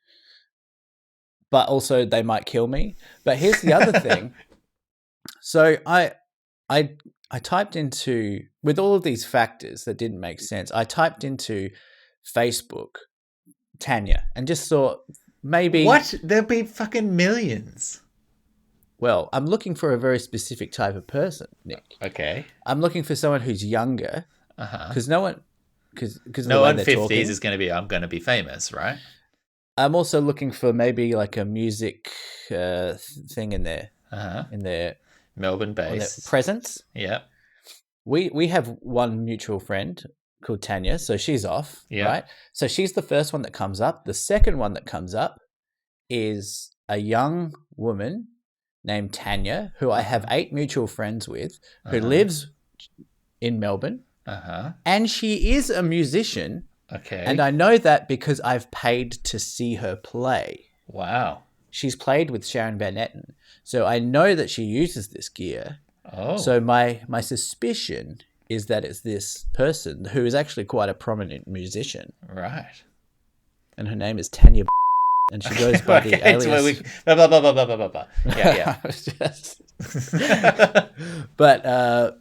but also they might kill me. But here's the other thing. So I I typed into, with all of these factors that didn't make sense, I typed into Facebook Tanya and just thought maybe, What? There'll be fucking millions. well, I'm looking for a very specific type of person, Nick. Okay. I'm looking for someone who's younger Uh-huh. because no one, because of the No way one they're 50s talking. is going to be, I'm going to be famous, right? I'm also looking for maybe like a music thing in their Uh-huh. in their Melbourne on their based. presence. Yeah. We have one mutual friend called Tanya, so she's off, Yeah. right? So she's the first one that comes up. The second one that comes up is a young woman named Tanya, who I have 8 mutual friends with, who lives in Melbourne, and she is a musician. Okay. And I know that because I've paid to see her play. Wow. She's played with Sharon Van Etten, so I know that she uses this gear. Oh. So my suspicion is that it's this person who is actually quite a prominent musician, Right. and her name is Tanya, and she goes by the alias. Blah, blah, blah, blah, blah, blah, blah. Yeah, yeah. But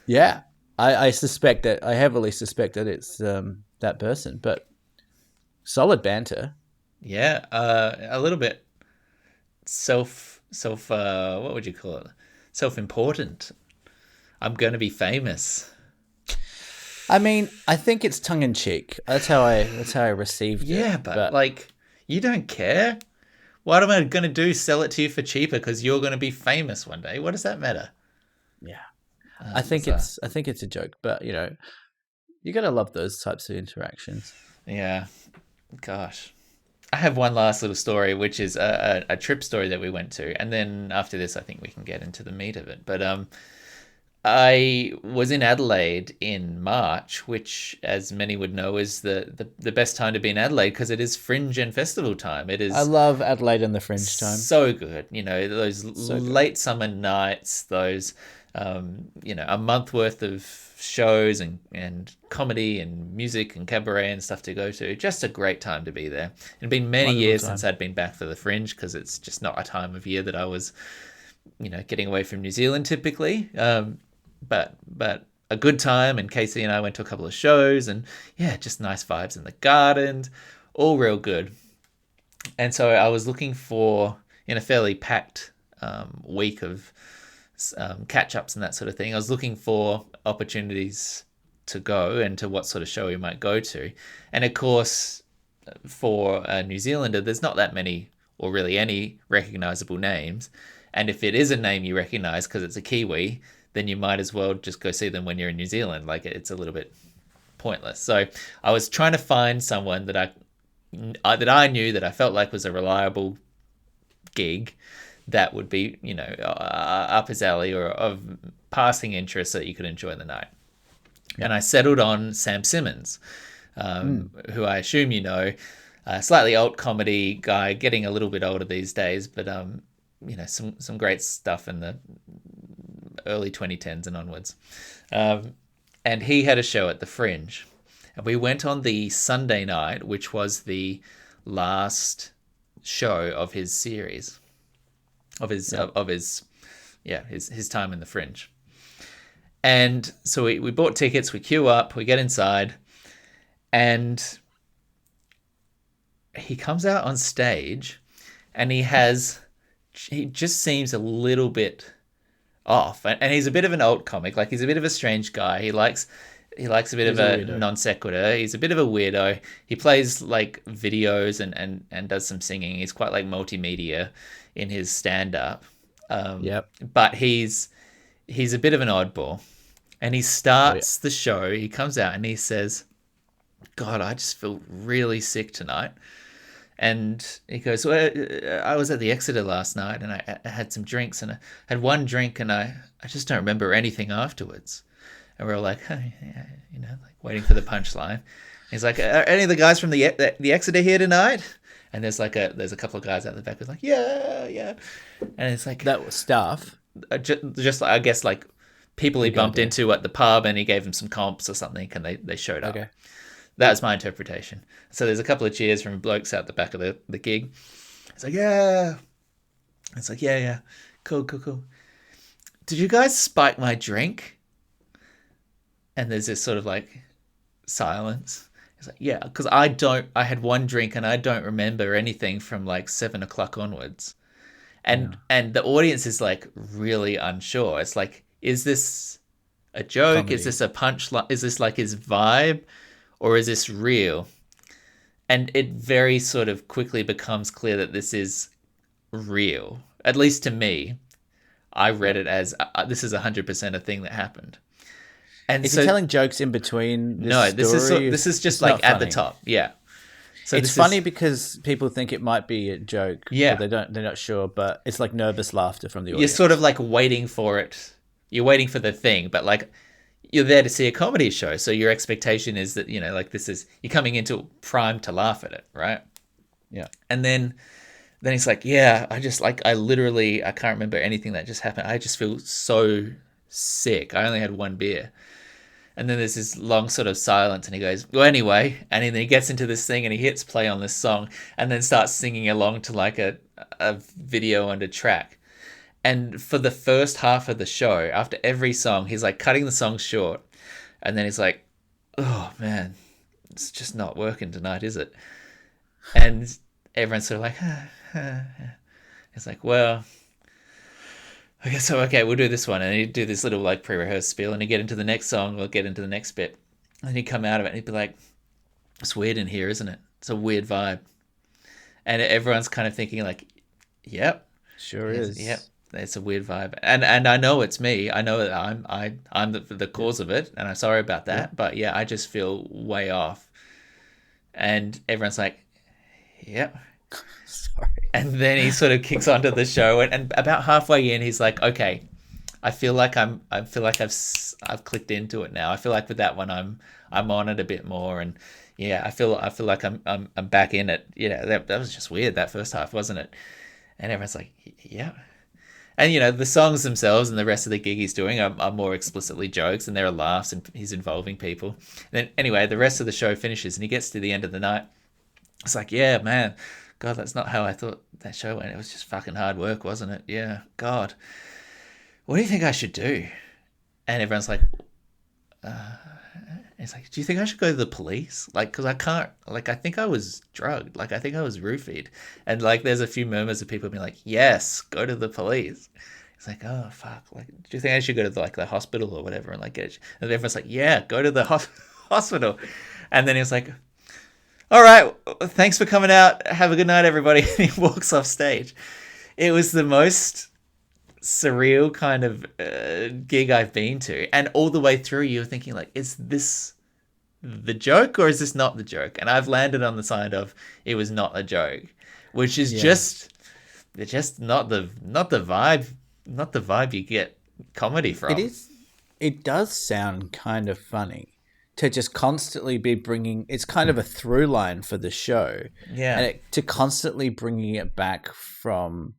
yeah, I suspect that, I heavily suspect that it's that person. But solid banter. Yeah. A little bit what would you call it? Self-important. I'm going to be famous. I mean, I think it's tongue in cheek. That's how I received it. Yeah, but like, you don't care. What am I going to do? Sell it to you for cheaper because you're going to be famous one day? What does that matter? Yeah, I think it's a joke, but you know, you gotta love those types of interactions. Yeah, gosh. I have one last little story, which is a trip story that we went to, and then after this, I think we can get into the meat of it. But I was in Adelaide in March, which, as many would know, is the best time to be in Adelaide because it is fringe and festival time. It is. I love Adelaide and the fringe time. So good, you know, those late summer nights, those a month worth of shows and comedy and music and cabaret and stuff to go to. Just a great time to be there. It'd been many years since I'd been back for the fringe because it's just not a time of year that I was, getting away from New Zealand typically. But a good time, and Casey and I went to a couple of shows, and yeah, just nice vibes in the gardens, all real good. And so I was looking for, in a fairly packed week of catch-ups and that sort of thing, I was looking for opportunities to go and to what sort of show we might go to. And of course, for a New Zealander, there's not that many or really any recognizable names. And if it is a name you recognize because it's a Kiwi, then you might as well just go see them when you're in New Zealand. Like, it's a little bit pointless. So I was trying to find someone that I knew that I felt like was a reliable gig that would be, up his alley or of passing interest that you could enjoy the night. Yeah. And I settled on Sam Simmons, who I assume you know, a slightly old comedy guy, getting a little bit older these days, but some great stuff in the early 2010s and onwards. And he had a show at the Fringe. And we went on the Sunday night, which was the last show of his series, his time in the Fringe. And so we bought tickets, we queue up, we get inside, and he comes out on stage, and he just seems a little bit off, and he's a bit of an alt comic. Like, he's a bit of a strange guy. He likes a bit of a non sequitur. He's a bit of a weirdo. He plays like videos and does some singing. He's quite like multimedia in his stand up. But he's a bit of an oddball. And he starts the show. He comes out and he says, "God, I just feel really sick tonight." And he goes, "Well, I was at the Exeter last night and I had some drinks, and I had one drink and I just don't remember anything afterwards." And we're all like, "Hey, like waiting for the punchline." He's like, "Are any of the guys from the Exeter here tonight?" And there's a couple of guys out the back who's like, yeah, yeah. And it's like, That was stuff. just like, I guess like people he You're gonna bumped do. into at the pub, and he gave them some comps or something, and they showed up. Okay. That was my interpretation. So there's a couple of cheers from blokes out the back of the gig. It's like, yeah. It's like, yeah, yeah. Cool, cool, cool. Did you guys spike my drink? And there's this sort of like silence. It's like, yeah, because I had one drink and I don't remember anything from like 7 o'clock onwards. And the audience is like really unsure. It's like, is this a joke? Comedy. Is this a punchline? Is this like his vibe? Or is this real? And it very sort of quickly becomes clear that this is real. At least to me, I read it as this is 100% a thing that happened. And Is so, he telling jokes in between this no, story? this is just It's like not at the funny. top, yeah. So It's this funny is, because people think it might be a joke. Yeah. But they're not sure, but it's like nervous laughter from the you're audience. sort of like waiting for it. You're waiting for the thing, but like you're there to see a comedy show, so your expectation is that, like this is, you're coming into primed to laugh at it, right? Yeah. And then he's like, yeah, I literally, I can't remember anything that just happened. I just feel so sick. I only had one beer. And then there's this long sort of silence, and he goes, well, anyway. And then he gets into this thing, and he hits play on this song, and then starts singing along to like a video and a track. And for the first half of the show, after every song, he's like cutting the song short. And then he's like, oh man, it's just not working tonight, is it? And everyone's sort of like, it's like, well, okay, so okay, we'll do this one, and he'd do this little like pre-rehearsed spiel, and he'd get into the next song, or get into the next bit, and he'd come out of it, and he'd be like, "It's weird in here, isn't it? It's a weird vibe," and everyone's kind of thinking like, "Yep, Sure is. yep, it's a weird vibe," and I know it's me, I know that I'm the cause of it, and I'm sorry about that, but yeah, I just feel way off, and everyone's like, "Yep." Sorry. And then he sort of kicks onto the show, and about halfway in, he's like, "Okay, I feel like I've clicked into it now. I feel like with that one, I'm on it a bit more, and yeah, I feel like I'm back in it. That was just weird, that first half, wasn't it?" And everyone's like, "Yeah." And the songs themselves and the rest of the gig he's doing are more explicitly jokes, and there are laughs, and he's involving people. And then anyway, the rest of the show finishes, and he gets to the end of the night. It's like, yeah, man. God, that's not how I thought that show went. It was just fucking hard work, wasn't it? Yeah, God. What do you think I should do? And everyone's like, it's like, do you think I should go to the police? Like, because I can't, like, I think I was drugged. Like, I think I was roofied. And, like, there's a few murmurs of people being like, yes, go to the police. It's like, oh, fuck. Like, do you think I should go to, the hospital or whatever and, like, get it? And everyone's like, yeah, go to the hospital. And then he was like, all right, thanks for coming out. Have a good night, everybody. And he walks off stage. It was the most surreal kind of gig I've been to. And all the way through, you're thinking, like, is this the joke or is this not the joke? And I've landed on the side of it was not a joke, which is just not the vibe you get comedy from. It is. It does sound kind of funny to just constantly be bringing. It's kind of a through line for the show. Yeah. And to constantly bringing it back from.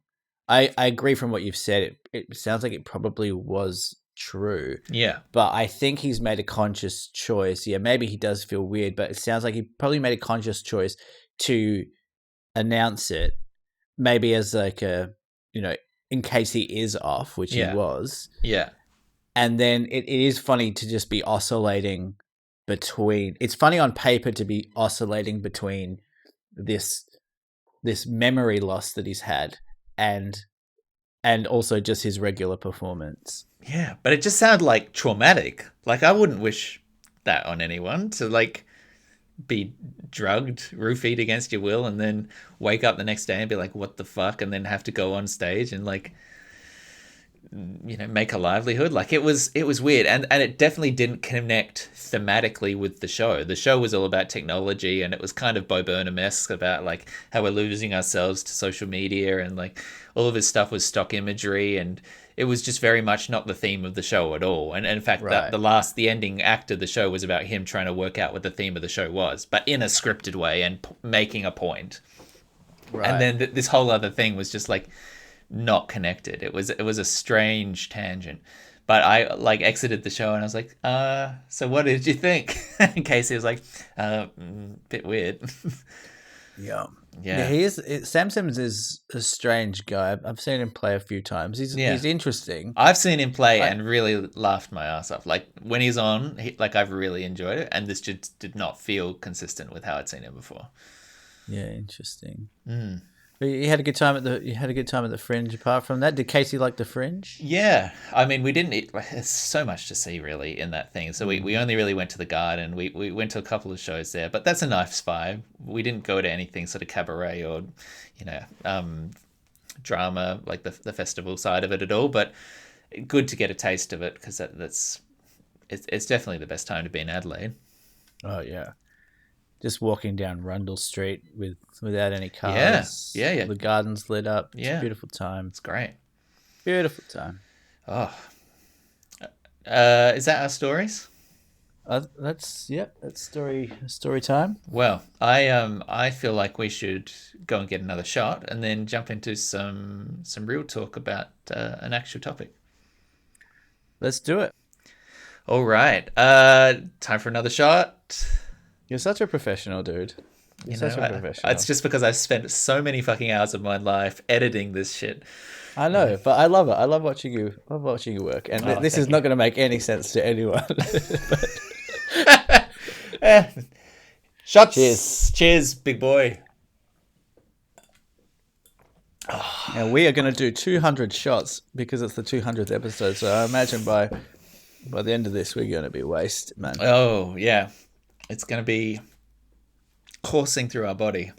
I agree from what you've said. It sounds like it probably was true. Yeah. But I think he's made a conscious choice. Yeah, maybe he does feel weird, but it sounds like he probably made a conscious choice to announce it, maybe as like a, in case he is off, which he was. Yeah. And then it is funny to just be oscillating between. It's funny on paper to be oscillating between this memory loss that he's had and also just his regular performance. Yeah, but it just sounded like traumatic. Like, I wouldn't wish that on anyone, to like be drugged, roofied against your will, and then wake up the next day and be like, what the fuck? And then have to go on stage and like, make a livelihood. Like, it was weird. And it definitely didn't connect thematically with the show. The show was all about technology, and it was kind of Bo Burnham-esque about like how we're losing ourselves to social media, and like all of his stuff was stock imagery, and it was just very much not the theme of the show at all. And in fact, Right. the ending act of the show was about him trying to work out what the theme of the show was, but in a scripted way and making a point. And Right. then this whole other thing was just like not connected. It was a strange tangent. But I like exited the show and I was like, so what did you think? And Casey was like, bit weird. Yeah. Yeah, Yeah. he is. Sam Simmons is a strange guy. I've seen him play a few times. Yeah. He's interesting. I've seen him play I and really laughed my ass off. Like when he's on, like I've really enjoyed it, and this just did not feel consistent with how I'd seen him before. Yeah, interesting. Mm. But you had a good time at the Fringe. Apart from that, did Casey like the Fringe? Yeah, I mean, we didn't. There's so much to see really in that thing. So we only really went to the Garden. We went to a couple of shows there, but that's a nice vibe. We didn't go to anything sort of cabaret or, you know, drama like the festival side of it at all. But good to get a taste of it because that's it's definitely the best time to be in Adelaide. Oh yeah, just walking down Rundle Street without any Yeah, cars. yeah, All yeah, the gardens lit up. It's a yeah. beautiful time. It's great. Beautiful time. Oh, is that our stories? That's story time. Well, I feel like we should go and get another shot and then jump into some real talk about an actual topic. Let's do it. All right. Time for another shot. You're such a professional, dude. You're such a professional. It's just because I've spent so many fucking hours of my life editing this shit. I know, but I love it. I love watching you. Love watching you work. And this is not going to make any sense to anyone. Shots. Cheers. Cheers, big boy. And we are going to do 200 shots because it's the 200th episode. So I imagine by the end of this, we're going to be wasted, man. Oh, yeah. It's going to be coursing through our body.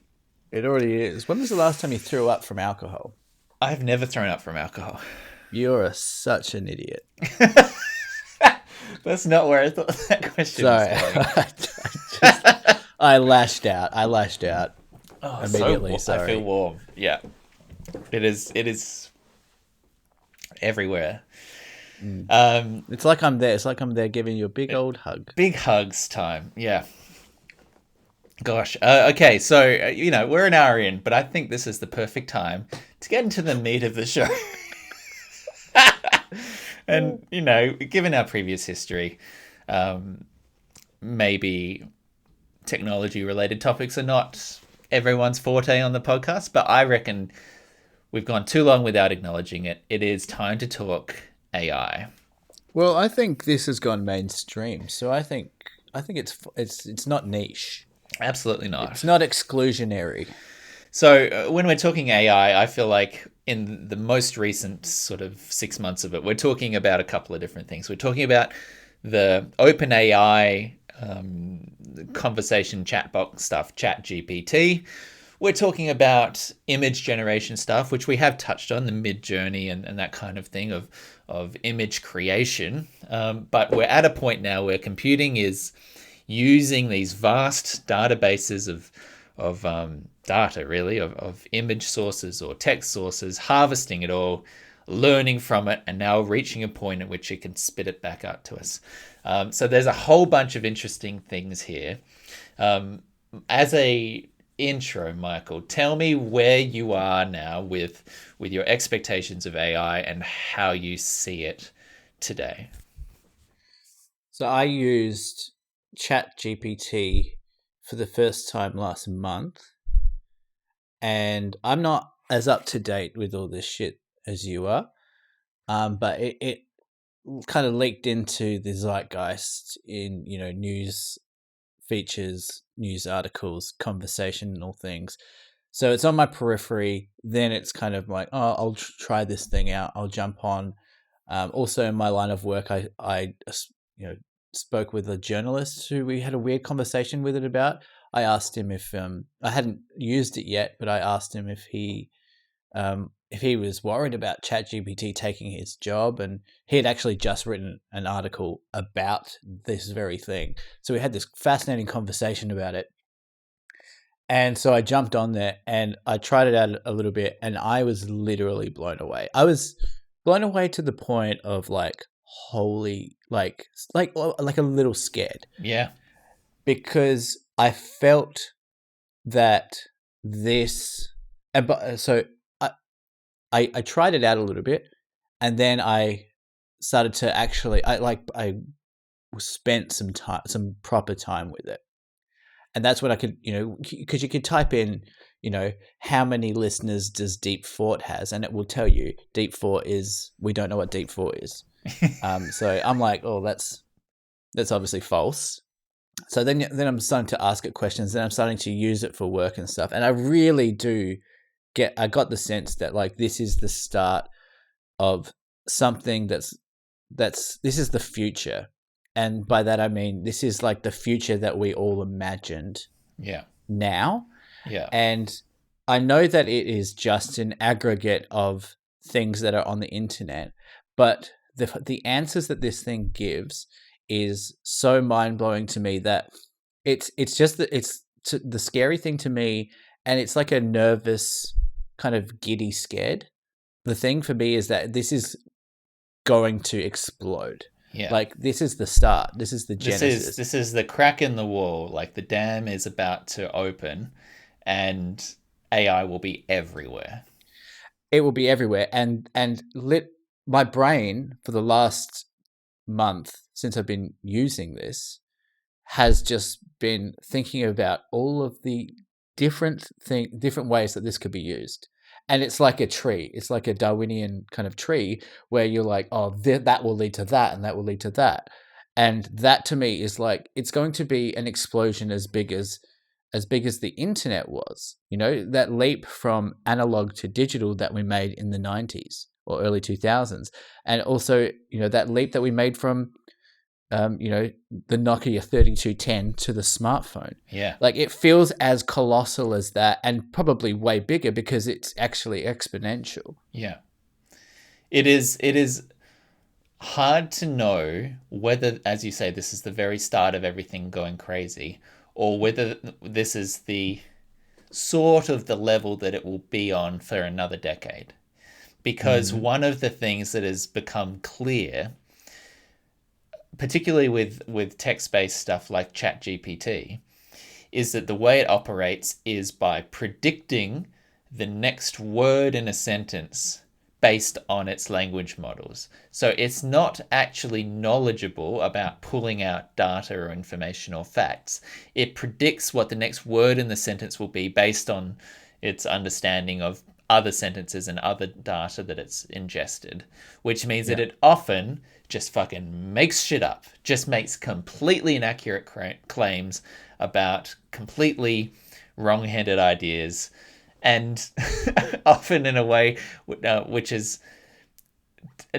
It already is. When was the last time you threw up from alcohol? I've never thrown up from alcohol. You're such an idiot. That's not where I thought that question Sorry. was going. I lashed out. Oh, immediately. Sorry. I feel warm. Yeah. It is everywhere. It's like I'm there. It's like I'm there giving you a big old hug. Big hugs time. Yeah. Gosh. Okay. So, we're an hour in, but I think this is the perfect time to get into the meat of the show. And, given our previous history, maybe technology related topics are not everyone's forte on the podcast, but I reckon we've gone too long without acknowledging it. It is time to talk AI. Well, I think this has gone mainstream, so I think it's not niche. Absolutely not. It's not exclusionary. So when we're talking AI, I feel like in the most recent sort of 6 months of it, we're talking about a couple of different things. We're talking about the OpenAI conversation chatbot stuff, ChatGPT. We're talking about image generation stuff, which we have touched on, the Mid-Journey and that kind of thing of image creation. But we're at a point now where computing is using these vast databases of data, really, of image sources or text sources, harvesting it all, learning from it, and now reaching a point at which it can spit it back out to us. So there's a whole bunch of interesting things here. As a intro, Michael, tell me where you are now with your expectations of AI and how you see it today. So I used ChatGPT for the first time last month, and I'm not as up to date with all this shit as you are. But it kind of leaked into the zeitgeist in news features, news articles, conversational things. So it's on my periphery. Then it's kind of like, oh, I'll try this thing out. I'll jump on. Also, in my line of work, I spoke with a journalist who we had a weird conversation with it about. I asked him if I hadn't used it yet, but I asked him if he was worried about ChatGPT taking his job, and he had actually just written an article about this very thing. So we had this fascinating conversation about it. And so I jumped on there and I tried it out a little bit, and I was literally blown away. I was blown away to the point of holy, like a little scared. Yeah. Because I felt that this And but so I tried it out a little bit, and then I started to actually I spent some proper time with it, and that's what I could, because you could type in, how many listeners does Deep Fort has, and it will tell you Deep Fort is, we don't know what Deep Fort is. So I'm like, oh, that's obviously false. So then I'm starting to ask it questions, and I'm starting to use it for work and stuff, and I really do I got the sense that like this is the start of something this is the future. And by that I mean this is like the future that we all imagined Yeah. now. Yeah. And I know that it is just an aggregate of things that are on the internet, but the answers that this thing gives is so mind-blowing to me that it's just that the scary thing to me, and it's like a nervous kind of giddy scared. The thing for me is that this is going to explode. Yeah. Like this is the start. This is the genesis. This is the crack in the wall. Like the dam is about to open, and AI will be everywhere. It will be everywhere, and lit my brain for the last month since I've been using this has just been thinking about all of the different ways that this could be used. And it's like a tree. It's like a Darwinian kind of tree where you're like, oh, that will lead to that, and that will lead to that. And that to me is like it's going to be an explosion as big as the internet was. That leap from analog to digital that we made in the 90s or early 2000s. And also, that leap that we made from the Nokia 3210 to the smartphone. Yeah. Like it feels as colossal as that, and probably way bigger because it's actually exponential. Yeah. It is hard to know whether, as you say, this is the very start of everything going crazy, or whether this is the sort of the level that it will be on for another decade. Because one of the things that has become clear, particularly with text-based stuff like ChatGPT, is that the way it operates is by predicting the next word in a sentence based on its language models. So it's not actually knowledgeable about pulling out data or information or facts. It predicts what the next word in the sentence will be based on its understanding of other sentences and other data that it's ingested, which means that it often just fucking makes shit up, just makes completely inaccurate claims about completely wrong-handed ideas, and often in a way which is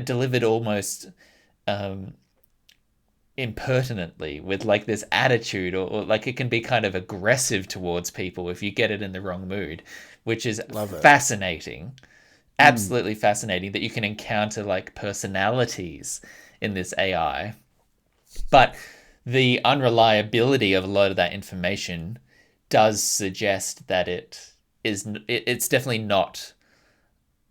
delivered almost impertinently, with like this attitude, or like it can be kind of aggressive towards people if you get it in the wrong mood, which is fascinating. Absolutely fascinating that you can encounter like personalities in this AI. But the unreliability of a lot of that information does suggest that it's definitely not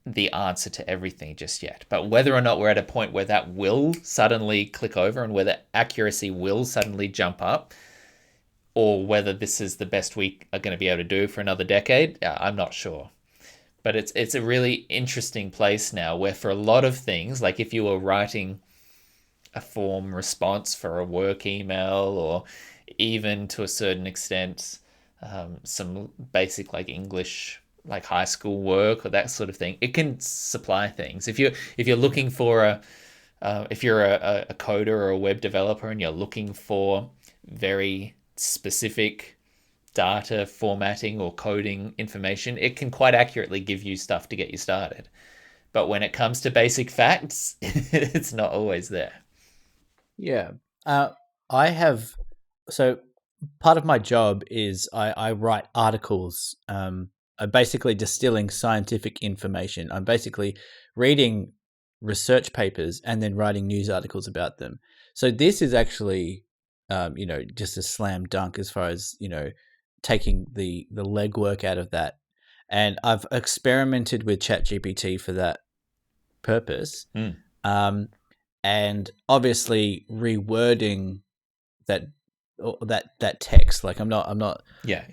the answer to everything just yet. But whether or not we're at a point where that will suddenly click over and whether accuracy will suddenly jump up, or whether this is the best we are going to be able to do for another decade, I'm not sure. But it's a really interesting place now where for a lot of things, like if you were writing a form response for a work email, or even to a certain extent some basic like English, like high school work or that sort of thing, it can supply things. If you're looking for if you're a coder or a web developer and you're looking for very specific data formatting or coding information, it can quite accurately give you stuff to get you started. But when it comes to basic facts, it's not always there. Yeah. I have, so part of my job is I write articles. I'm basically distilling scientific information. I'm basically reading research papers and then writing news articles about them. So this is actually, just a slam dunk as far as, taking the legwork out of that. And I've experimented with ChatGPT for that purpose. And obviously rewording that text. Like I'm not Yeah.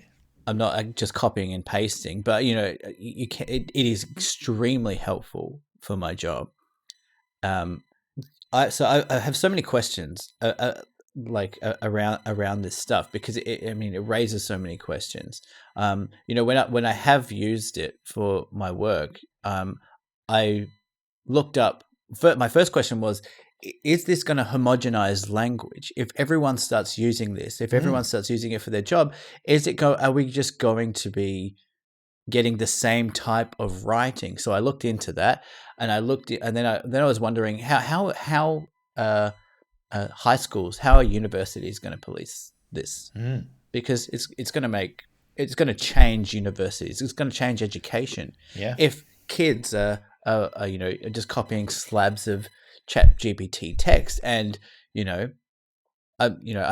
I'm not just copying and pasting, but you can. It is extremely helpful for my job. I have so many questions, around this stuff because it raises so many questions. When I have used it for my work, I looked up. My first question was, is this going to homogenize language? If everyone starts using this, if everyone starts using it for their job, are we just going to be getting the same type of writing? So I looked into that, and then I was wondering how high schools, how are universities going to police this? Because it's going to change universities. It's going to change education. Yeah. If kids are just copying slabs of Chat GPT text, and I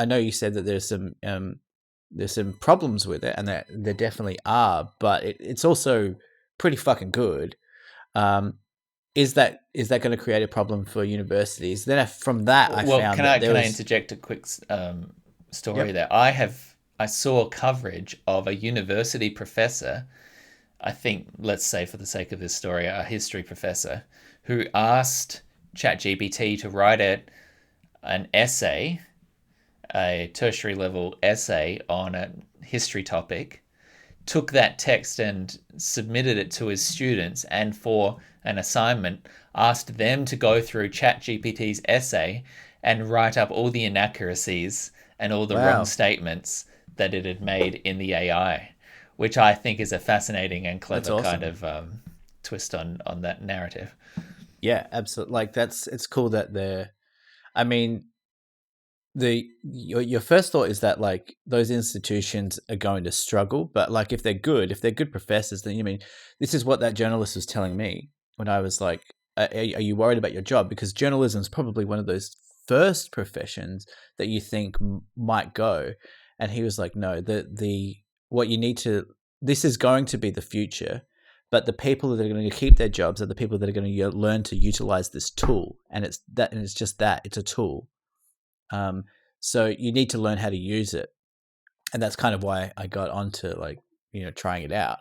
know you said that there's some problems with it, and there definitely are, but it's also pretty fucking good. Is that going to create a problem for universities? Then from that, I found can that I interject a quick story there? I saw coverage of a university professor, I think, let's say for the sake of this story, a history professor, who asked ChatGPT to write an essay, a tertiary level essay on a history topic, took that text and submitted it to his students, and for an assignment asked them to go through ChatGPT's essay and write up all the inaccuracies and all the wrong statements that it had made in the AI, which I think is a fascinating and clever kind of twist on that narrative. Yeah, absolutely. Like it's cool that I mean, your first thought is that like those institutions are going to struggle, but like if they're good professors, then this is what that journalist was telling me when I was like, are you worried about your job? Because journalism is probably one of those first professions that you think might go. And he was like, no, what you need to, this is going to be the future, but the people that are going to keep their jobs are the people that are going to learn to utilize this tool. And it's a tool. So you need to learn how to use it. And that's kind of why I got onto trying it out.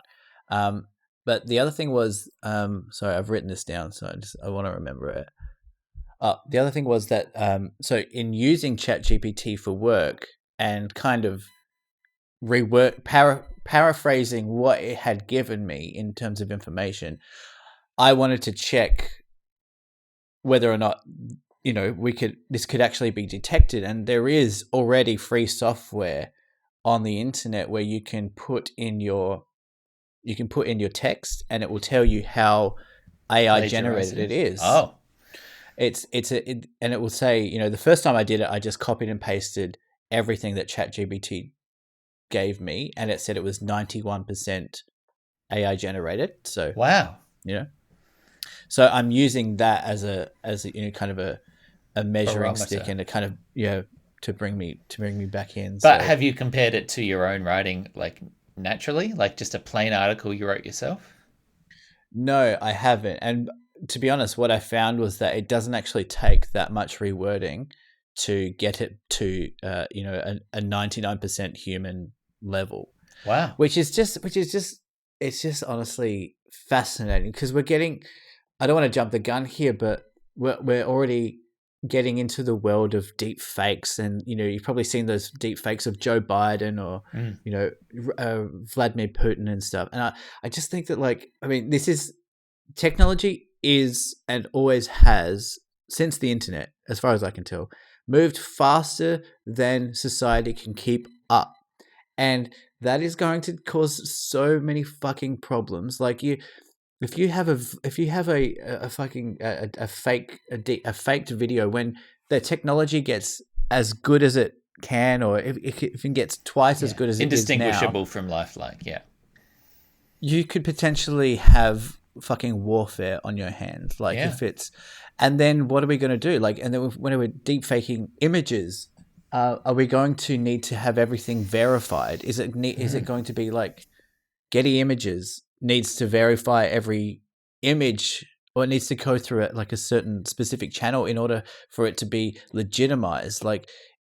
But the other thing was, sorry, I've written this down, so I want to remember it. The other thing was that, so in using ChatGPT for work and kind of paraphrasing what it had given me in terms of information, I wanted to check whether or not this could actually be detected. And there is already free software on the internet where you can put in your text, and it will tell you how AI generated it is. Oh, and it will say, the first time I did it, I just copied and pasted everything that ChatGPT gave me, and it said it was 91% AI generated. So wow. So I'm using that as a kind of a measuring barometer stick, and a kind of to bring me back in. But have you compared it to your own writing, like naturally, like just a plain article you wrote yourself? No, I haven't. And to be honest, what I found was that it doesn't actually take that much rewording to get it to a 99% human level. Wow. Which is just it's just honestly fascinating, because we're getting, I don't want to jump the gun here, but we're already getting into the world of deep fakes, and you've probably seen those deep fakes of Joe Biden or Vladimir Putin and stuff. And I just think that this is, technology is and always has, since the internet, as far as I can tell, moved faster than society can keep up, and that is going to cause so many fucking problems. Like if you have a fucking a faked video, when the technology gets as good as it can, or if it gets twice as good as it is now, indistinguishable from lifelike, you could potentially have fucking warfare on your hands. If it's, and then what are we going to do? And then when we're deep faking images, are we going to need to have everything verified? Is it going to be like Getty Images needs to verify every image, or it needs to go through a certain specific channel in order for it to be legitimized?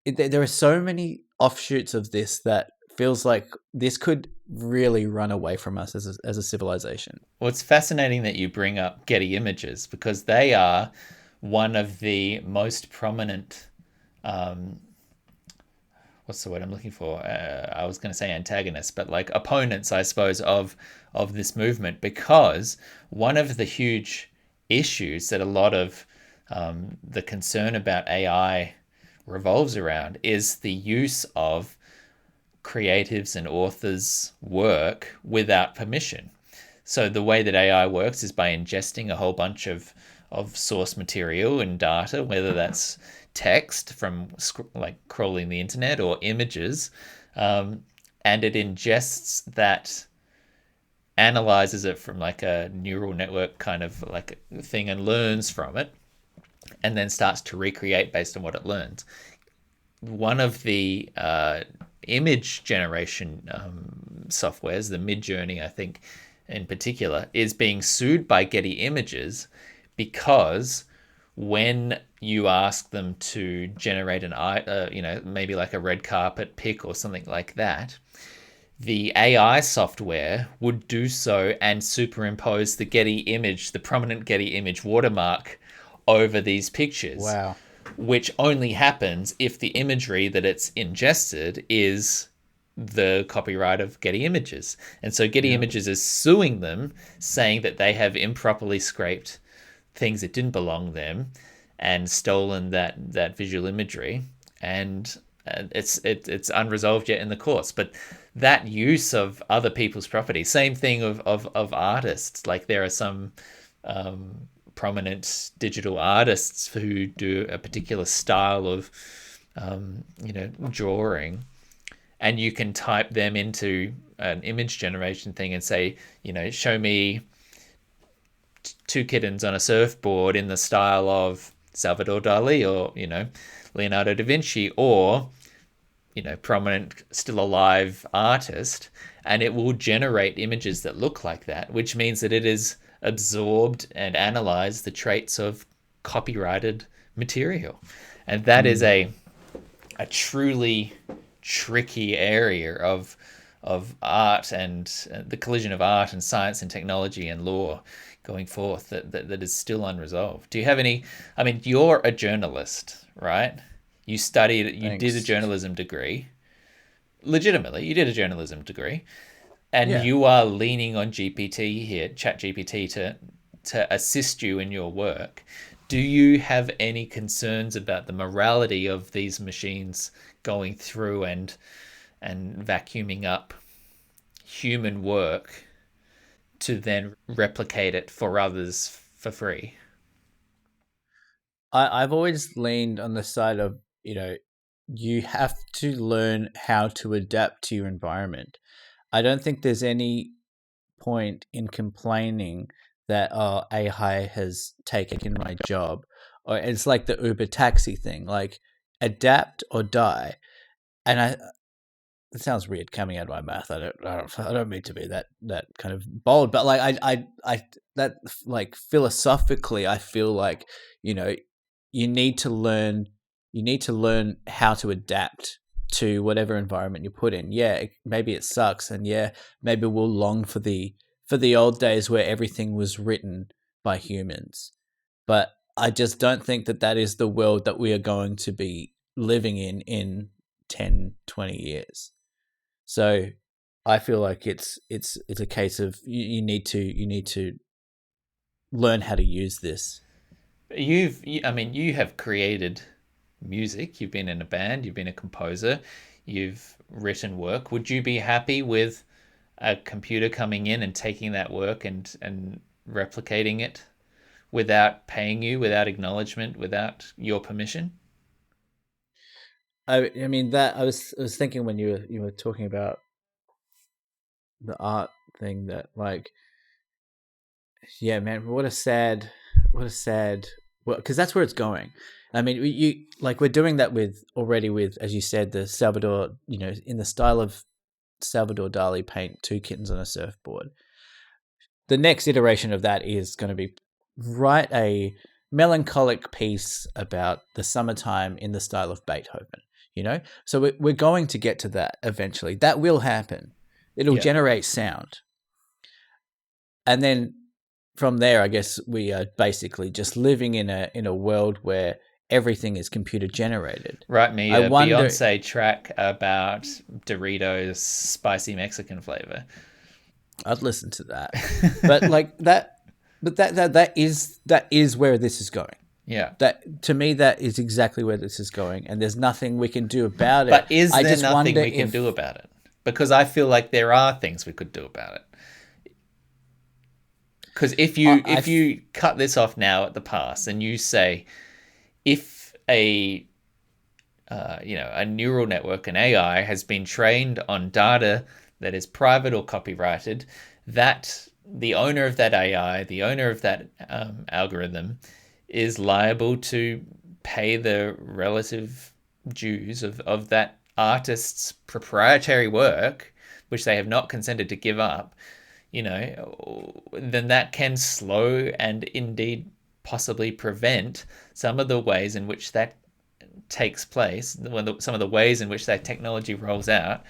There are so many offshoots of this that feels like this could really run away from us as a civilization. Well, it's fascinating that you bring up Getty Images because they are one of the most prominent. What's the word I'm looking for? I was going to say antagonists, but like opponents, I suppose, of this movement, because one of the huge issues that a lot of the concern about AI revolves around is the use of creatives and authors' work without permission. So the way that AI works is by ingesting a whole bunch of source material and data, whether that's text from like crawling the internet or images, and it ingests that, analyzes it from like a neural network kind of like thing and learns from it, and then starts to recreate based on what it learns. One of the image generation softwares, the Midjourney, I think, in particular, is being sued by Getty Images because when you ask them to generate maybe like a red carpet pic or something like that, the AI software would do so and superimpose the Getty image, the prominent Getty image watermark over these pictures, Wow. which only happens if the imagery that it's ingested is the copyright of Getty Images. And so Getty Yeah. Images is suing them, saying that they have improperly scraped things that didn't belong them and stolen that visual imagery. And it's unresolved yet in the courts. But that use of other people's property, same thing of artists. Like there are some prominent digital artists who do a particular style of drawing, and you can type them into an image generation thing and say, show me two kittens on a surfboard in the style of Salvador Dali or Leonardo da Vinci, or prominent still alive artist, and it will generate images that look like that, which means that it is absorbed and analyzed the traits of copyrighted material. And that is a truly tricky area of art and the collision of art and science and technology and law going forth that is still unresolved. Do you have any? I mean, you're a journalist, right? You studied, you did a Thanks. journalism degree. Legitimately, you did a journalism degree, and Yeah. you are leaning on GPT here, Chat GPT, to assist you in your work. Do you have any concerns about the morality of these machines going through and vacuuming up human work to then replicate it for others for free? I've always leaned on the side of, you have to learn how to adapt to your environment. I don't think there's any point in complaining that, oh, AI has taken my job. Or it's like the Uber taxi thing, like adapt or die. And it sounds weird coming out of my mouth. I don't mean to be that kind of bold, but like that, like philosophically, I feel like, you know you need to learn how to adapt to whatever environment you put in. Yeah, maybe it sucks, and yeah, maybe we'll long for the old days where everything was written by humans. But I just don't think that is the world that we are going to be living in 10, 20 years. So I feel like it's a case of you need to learn how to use this. I mean, you have created music. You've been in a band. You've been a composer. You've written work. Would you be happy with a computer coming in and taking that work and replicating it without paying you, without acknowledgement, without your permission? I mean that I was thinking when you were talking about the art thing, that like, yeah, man, what a sad, well, because that's where it's going. I mean, we're doing that with, as you said, the Salvador, in the style of Salvador Dali, paint two kittens on a surfboard. The next iteration of that is going to be write a melancholic piece about the summertime in the style of Beethoven. So we're going to get to that eventually. That will happen. It'll Yeah. generate sound. And then from there, I guess we are basically just living in a world where everything is computer generated. Write me I a wonder. Beyonce track about Doritos spicy Mexican flavor. I'd listen to that, but like that, but that is where this is going. Yeah. That, to me, that is exactly where this is going, and there's nothing we can do about it. But is I there just nothing wonder we can if do about it? Because I feel like there are things we could do about it. Because if you cut this off now at the pass and you say, if a neural network, an AI, has been trained on data that is private or copyrighted, that the owner of that AI, the owner of that algorithm, is liable to pay the relative dues of that artist's proprietary work, which they have not consented to give up, then that can slow and indeed possibly prevent some of the ways in which that takes place, some of the ways in which that technology rolls out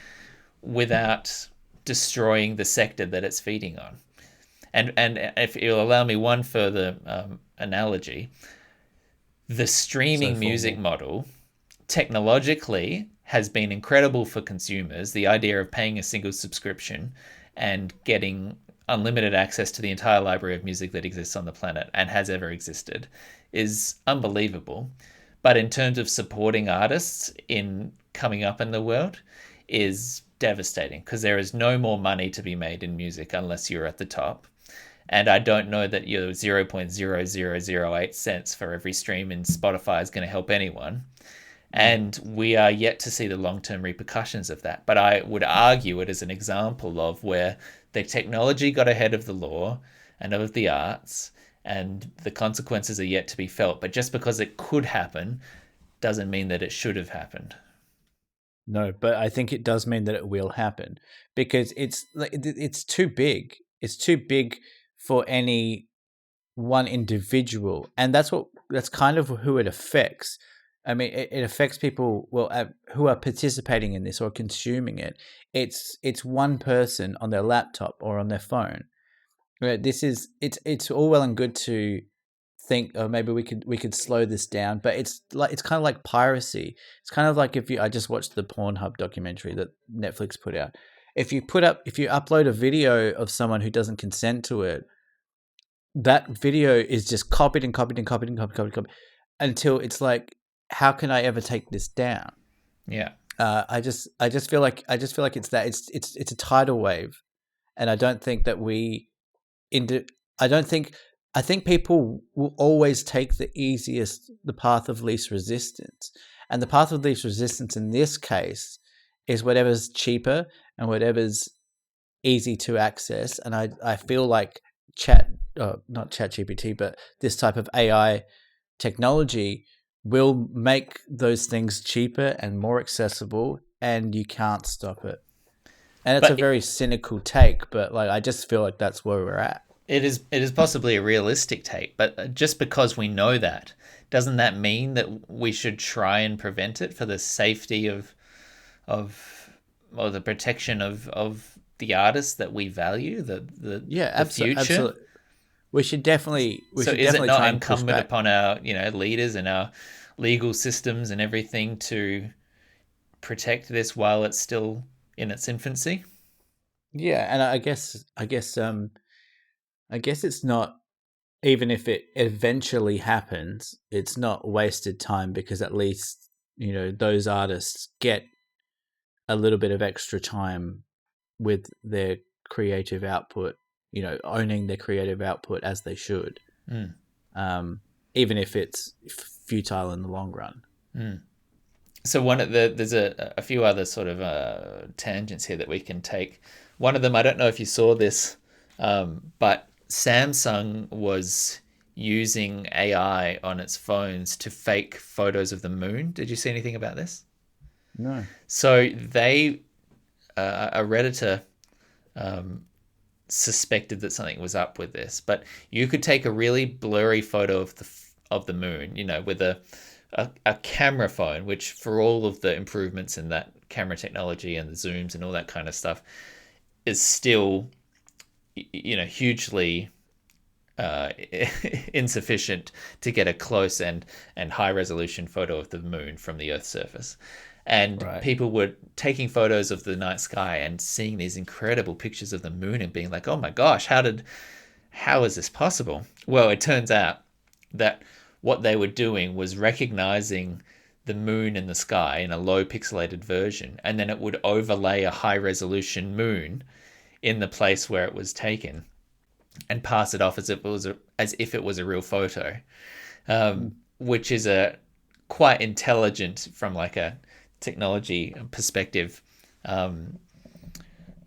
without destroying the sector that it's feeding on. And if you'll allow me one further analogy, the so streaming music formal. model technologically has been incredible for consumers. The idea of paying a single subscription and getting unlimited access to the entire library of music that exists on the planet and has ever existed is unbelievable. But in terms of supporting artists in coming up in the world, is devastating, because there is no more money to be made in music unless you're at the top. And I don't know that your 0.0008 cents for every stream in Spotify is going to help anyone. And we are yet to see the long-term repercussions of that. But I would argue it as an example of where the technology got ahead of the law and of the arts, and the consequences are yet to be felt. But just because it could happen doesn't mean that it should have happened. No, but I think it does mean that it will happen, because it's too big. It's too big for any one individual, and that's kind of who it affects. I mean, it affects people, well, who are participating in this or consuming it. It's one person on their laptop or on their phone. Right? It's all well and good to think, oh, maybe we could slow this down, but it's kind of like piracy. It's kind of like, I just watched the Pornhub documentary that Netflix put out. If you upload a video of someone who doesn't consent to it, that video is just copied and copied and copied and copied, copied until it's like, how can I ever take this down? Yeah. I just feel like it's a tidal wave, and I don't think that into I don't think I think people will always take the path of least resistance. And the path of least resistance in this case is whatever's cheaper and whatever's easy to access. And I feel like not chat GPT, but this type of AI technology will make those things cheaper and more accessible, and you can't stop it. And it's a But very cynical take, but like, I just feel like that's where we're at. it is possibly a realistic take, but just because we know that, doesn't that mean that we should try and prevent it for the safety of or the protection of the artists that we value, Yeah, the future? absolutely. We should definitely So is it not try and push incumbent back. upon our leaders and our legal systems and everything to protect this while it's still in its infancy? Yeah, and I guess it's not, even if it eventually happens, it's not wasted time, because at least, those artists get a little bit of extra time with their creative output, owning their creative output as they should. Mm. Even if it's futile in the long run. Mm. So there's a few other sort of tangents here that we can take. One of them, I don't know if you saw this, but Samsung was using AI on its phones to fake photos of the moon. Did you see anything about this? No. So a redditor suspected that something was up with this, but you could take a really blurry photo of the moon, with a camera phone, which for all of the improvements in that camera technology and the zooms and all that kind of stuff, is still, hugely insufficient to get a close and high resolution photo of the moon from the Earth's surface. And Right. people were taking photos of the night sky and seeing these incredible pictures of the moon and being like, "Oh my gosh, how is this possible?" Well, it turns out that what they were doing was recognizing the moon in the sky in a low pixelated version, and then it would overlay a high resolution moon in the place where it was taken and pass it off as if it was a real photo, which is a quite intelligent from like a technology perspective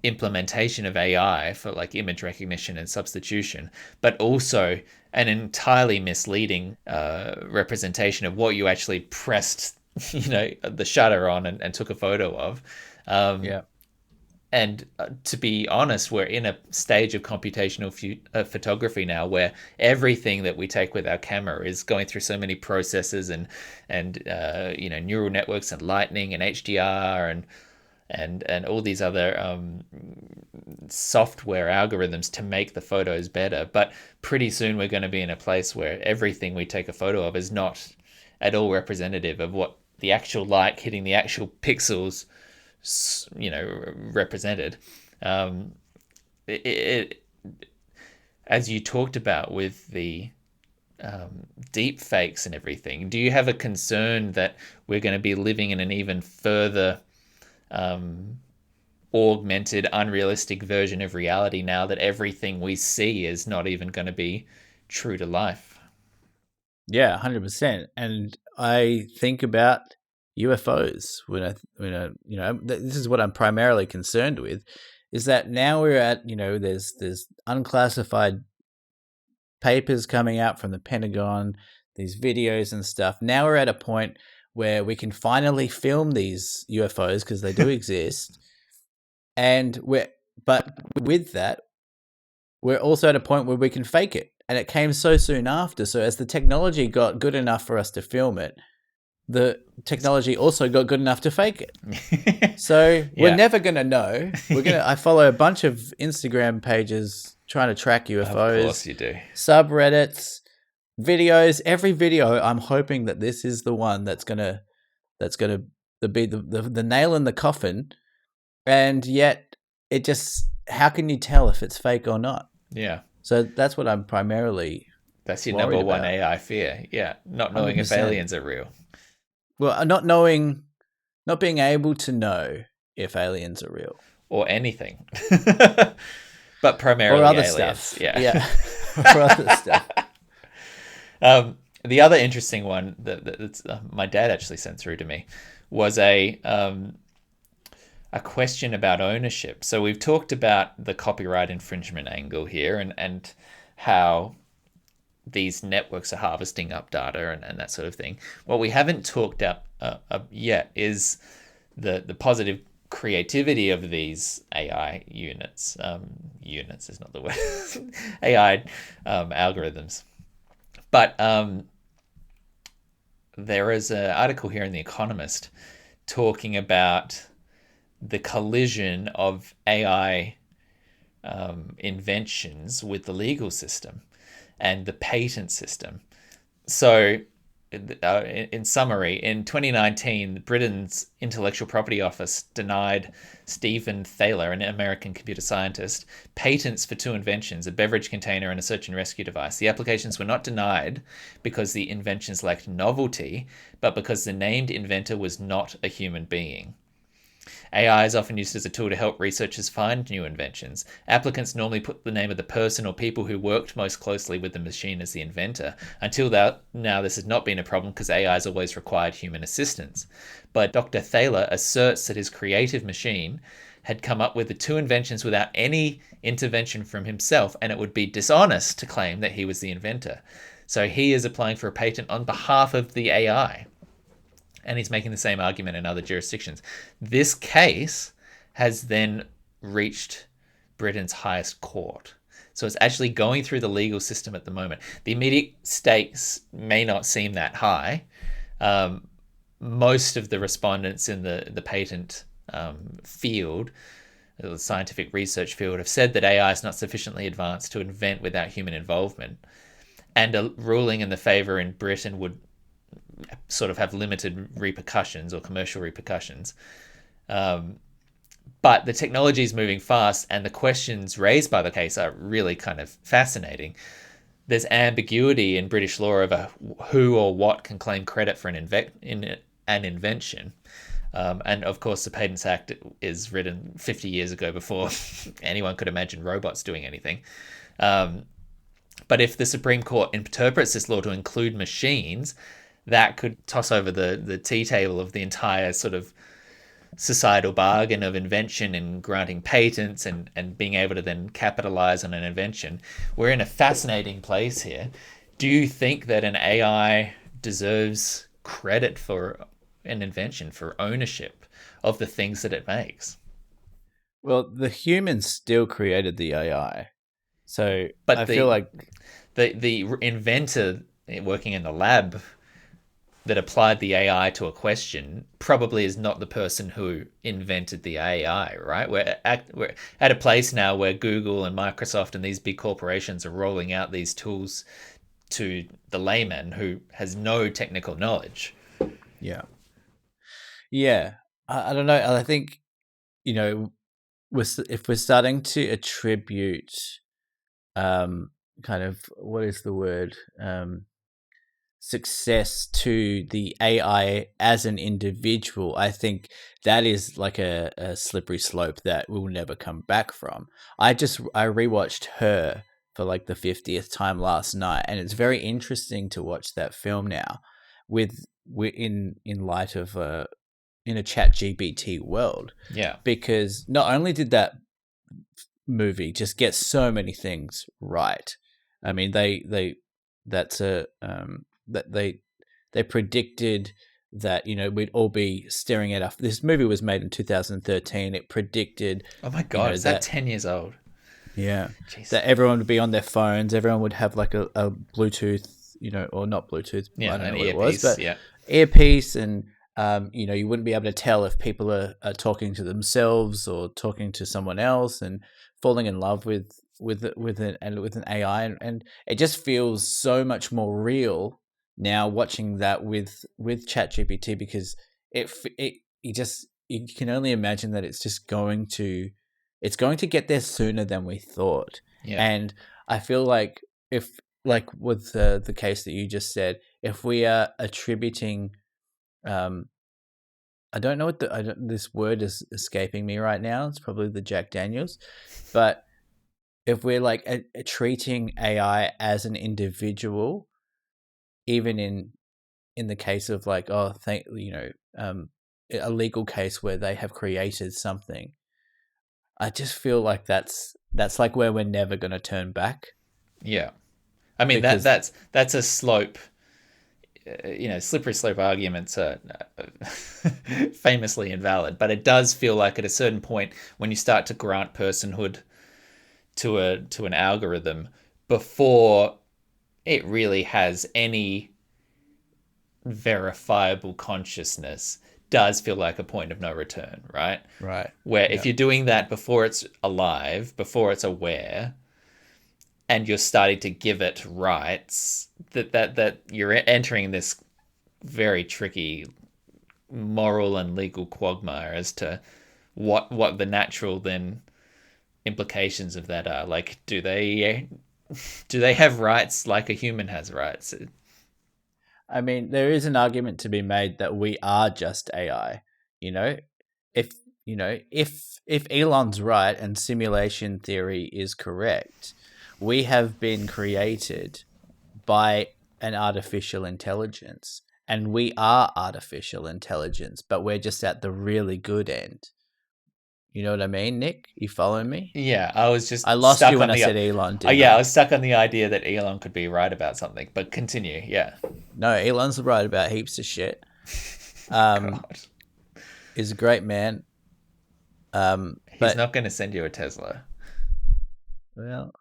implementation of AI for like image recognition and substitution, but also an entirely misleading representation of what you actually pressed, the shutter on and took a photo of. Yeah. And to be honest, we're in a stage of computational photography now where everything that we take with our camera is going through so many processes and neural networks and lightning and HDR and all these other software algorithms to make the photos better. But pretty soon we're going to be in a place where everything we take a photo of is not at all representative of what the actual light hitting the actual pixels represented. It as you talked about with the deep fakes and everything, do you have a concern that we're going to be living in an even further augmented, unrealistic version of reality now that everything we see is not even going to be true to life? Yeah, 100%. And I think about UFOs this is what I'm primarily concerned with, is that now we're at, there's unclassified papers coming out from the Pentagon, these videos and stuff. Now we're at a point where we can finally film these UFOs because they do exist. But with that, we're also at a point where we can fake it. And it came so soon after. So as the technology got good enough for us to film it, the technology also got good enough to fake it. So we're never going to know. I follow a bunch of Instagram pages trying to track UFOs. Of course you do. Subreddits, videos, every video. I'm hoping that this is the one that's going to be the nail in the coffin. And yet it just, how can you tell if it's fake or not? Yeah. So that's what I'm primarily That's your number one AI fear. Yeah. Not knowing 100%. If aliens are real. Well, not being able to know if aliens are real. Or anything. But primarily or other aliens. Stuff. Yeah. Or other stuff. The other interesting one that my dad actually sent through to me was a question about ownership. So we've talked about the copyright infringement angle here and how these networks are harvesting up data and that sort of thing. What we haven't talked up yet is the positive creativity of these AI units. Units is not the word. AI algorithms. But there is an article here in The Economist talking about the collision of AI inventions with the legal system and the patent system. So, in summary, in 2019, Britain's Intellectual Property Office denied Stephen Thaler, an American computer scientist, patents for two inventions, a beverage container and a search and rescue device. The applications were not denied because the inventions lacked novelty, but because the named inventor was not a human being. AI is often used as a tool to help researchers find new inventions. Applicants normally put the name of the person or people who worked most closely with the machine as the inventor. Until now, this has not been a problem because AI has always required human assistance. But Dr. Thaler asserts that his creative machine had come up with the two inventions without any intervention from himself, and it would be dishonest to claim that he was the inventor. So he is applying for a patent on behalf of the AI. And he's making the same argument in other jurisdictions. This case has then reached Britain's highest court. So it's actually going through the legal system at the moment. The immediate stakes may not seem that high, Um, Most of the respondents in the patent field, the scientific research field, have said that AI is not sufficiently advanced to invent without human involvement. And a ruling in the favour in Britain would sort of have limited repercussions or commercial repercussions. But the technology is moving fast, and the questions raised by the case are really kind of fascinating. There's ambiguity in British law over who or what can claim credit for an invention. And of course, the Patents Act is written 50 years ago before anyone could imagine robots doing anything. But if the Supreme Court interprets this law to include machines, that could toss over the tea table of the entire sort of societal bargain of invention and granting patents and being able to then capitalize on an invention. We're in a fascinating place here. Do you think that an AI deserves credit for an invention, for ownership of the things that it makes? Well, the humans still created the AI. So I But feel like the inventor working in the lab that applied the AI to a question probably is not the person who invented the AI, right? We're at a place now where Google and Microsoft and these big corporations are rolling out these tools to the layman who has no technical knowledge. yeah. Yeah. I don't know. I think, you know, if we're starting to attribute kind of, what is the word? Success to the AI as an individual, I think that is like a slippery slope that we'll never come back from. I rewatched Her for like the 50th time last night, and it's very interesting to watch that film now with in light of in a chat GPT world, Yeah. because not only did that movie just get so many things right. I mean, that's a that they predicted that, we'd all be staring at this movie was made in 2013. It predicted, Oh my God, is that that 10 years old? yeah, Jeez. that everyone would be on their phones. Everyone would have like a Bluetooth, or not Bluetooth. I Yeah, don't an know what it was, earpiece. but Yeah. earpiece, and you wouldn't be able to tell if people are talking to themselves or talking to someone else, and falling in love with an AI, and it just feels so much more real now watching that with ChatGPT, because you can only imagine that it's going to get there sooner than we thought. Yeah. And I feel like, if, like with the case that you just said, if we are attributing, um, I don't know this word is escaping me right now. It's probably the Jack Daniels, but if we're like treating AI as an individual, even in the case of like, a legal case where they have created something, I just feel like that's like where we're never going to turn back, Yeah. I mean because that's a slope. Slippery slope arguments are famously invalid, but it does feel like at a certain point when you start to grant personhood to an algorithm before it really has any verifiable consciousness, does feel like a point of no return, right? right, Where if yeah. you're doing that before it's alive, before it's aware, and you're starting to give it rights, that you're entering this very tricky moral and legal quagmire as to what the natural then implications of that are. Like, do they have rights like a human has rights? I mean, there is an argument to be made that we are just AI. You know, if if Elon's right and simulation theory is correct, we have been created by an artificial intelligence, and we are artificial intelligence, but we're just at the really good end. You know what I mean, Nick? You following me? Yeah, I was just I lost you stuck when on I the. said Elon, Oh didn't yeah, I I? was stuck on the idea that Elon could be right about something. But continue. Yeah. No, Elon's right about heaps of shit. Um, God, is a great man. he's But not going to send you a Tesla. well,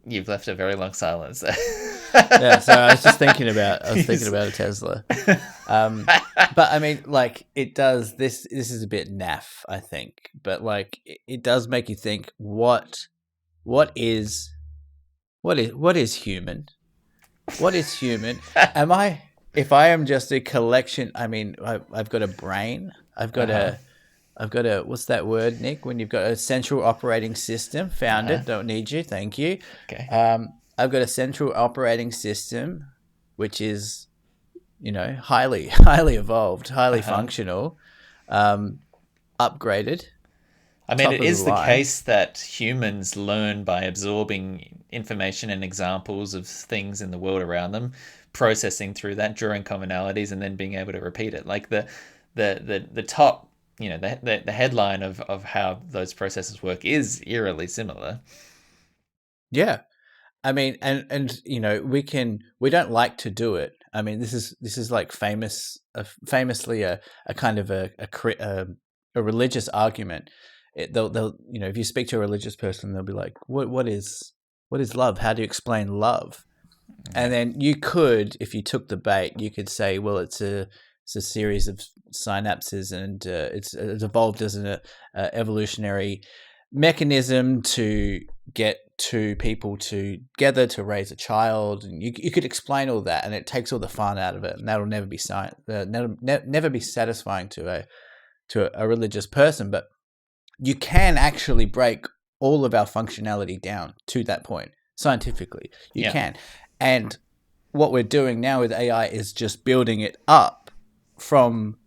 You've left a very long silence there. Yeah, so I was just thinking about He's- a Tesla. But I mean, like, it does this. This is a bit naff, I think, but like, it does make you think. What is what is human? What is human? Am I? If I am just a collection, I mean, I've got a brain. uh-huh. I've got a. What's that word, Nick? When you've got a central operating system. Found Uh-huh. it. Don't need you. Thank you. Okay. I've got a central operating system, which is, highly evolved, highly Uh-huh. functional, upgraded, I mean, top it of the is the line. case that humans learn by absorbing information and examples of things in the world around them, processing through that, drawing commonalities, and then being able to repeat it. Like the top, the headline of how those processes work is eerily similar. Yeah, I mean, and we don't like to do it. I mean, this is like famously a kind of a religious argument. They'll if you speak to a religious person, they'll be like, what is love? How do you explain love? And Yeah. then you could, if you took the bait, you could say, well, it's a series of synapses, and it's evolved as an evolutionary mechanism to get two people together to raise a child, and you could explain all that, and it takes all the fun out of it, and that'll never be never be satisfying to a religious person. But you can actually break all of our functionality down to that point scientifically. You Yeah. can, and what we're doing now with AI is just building it up from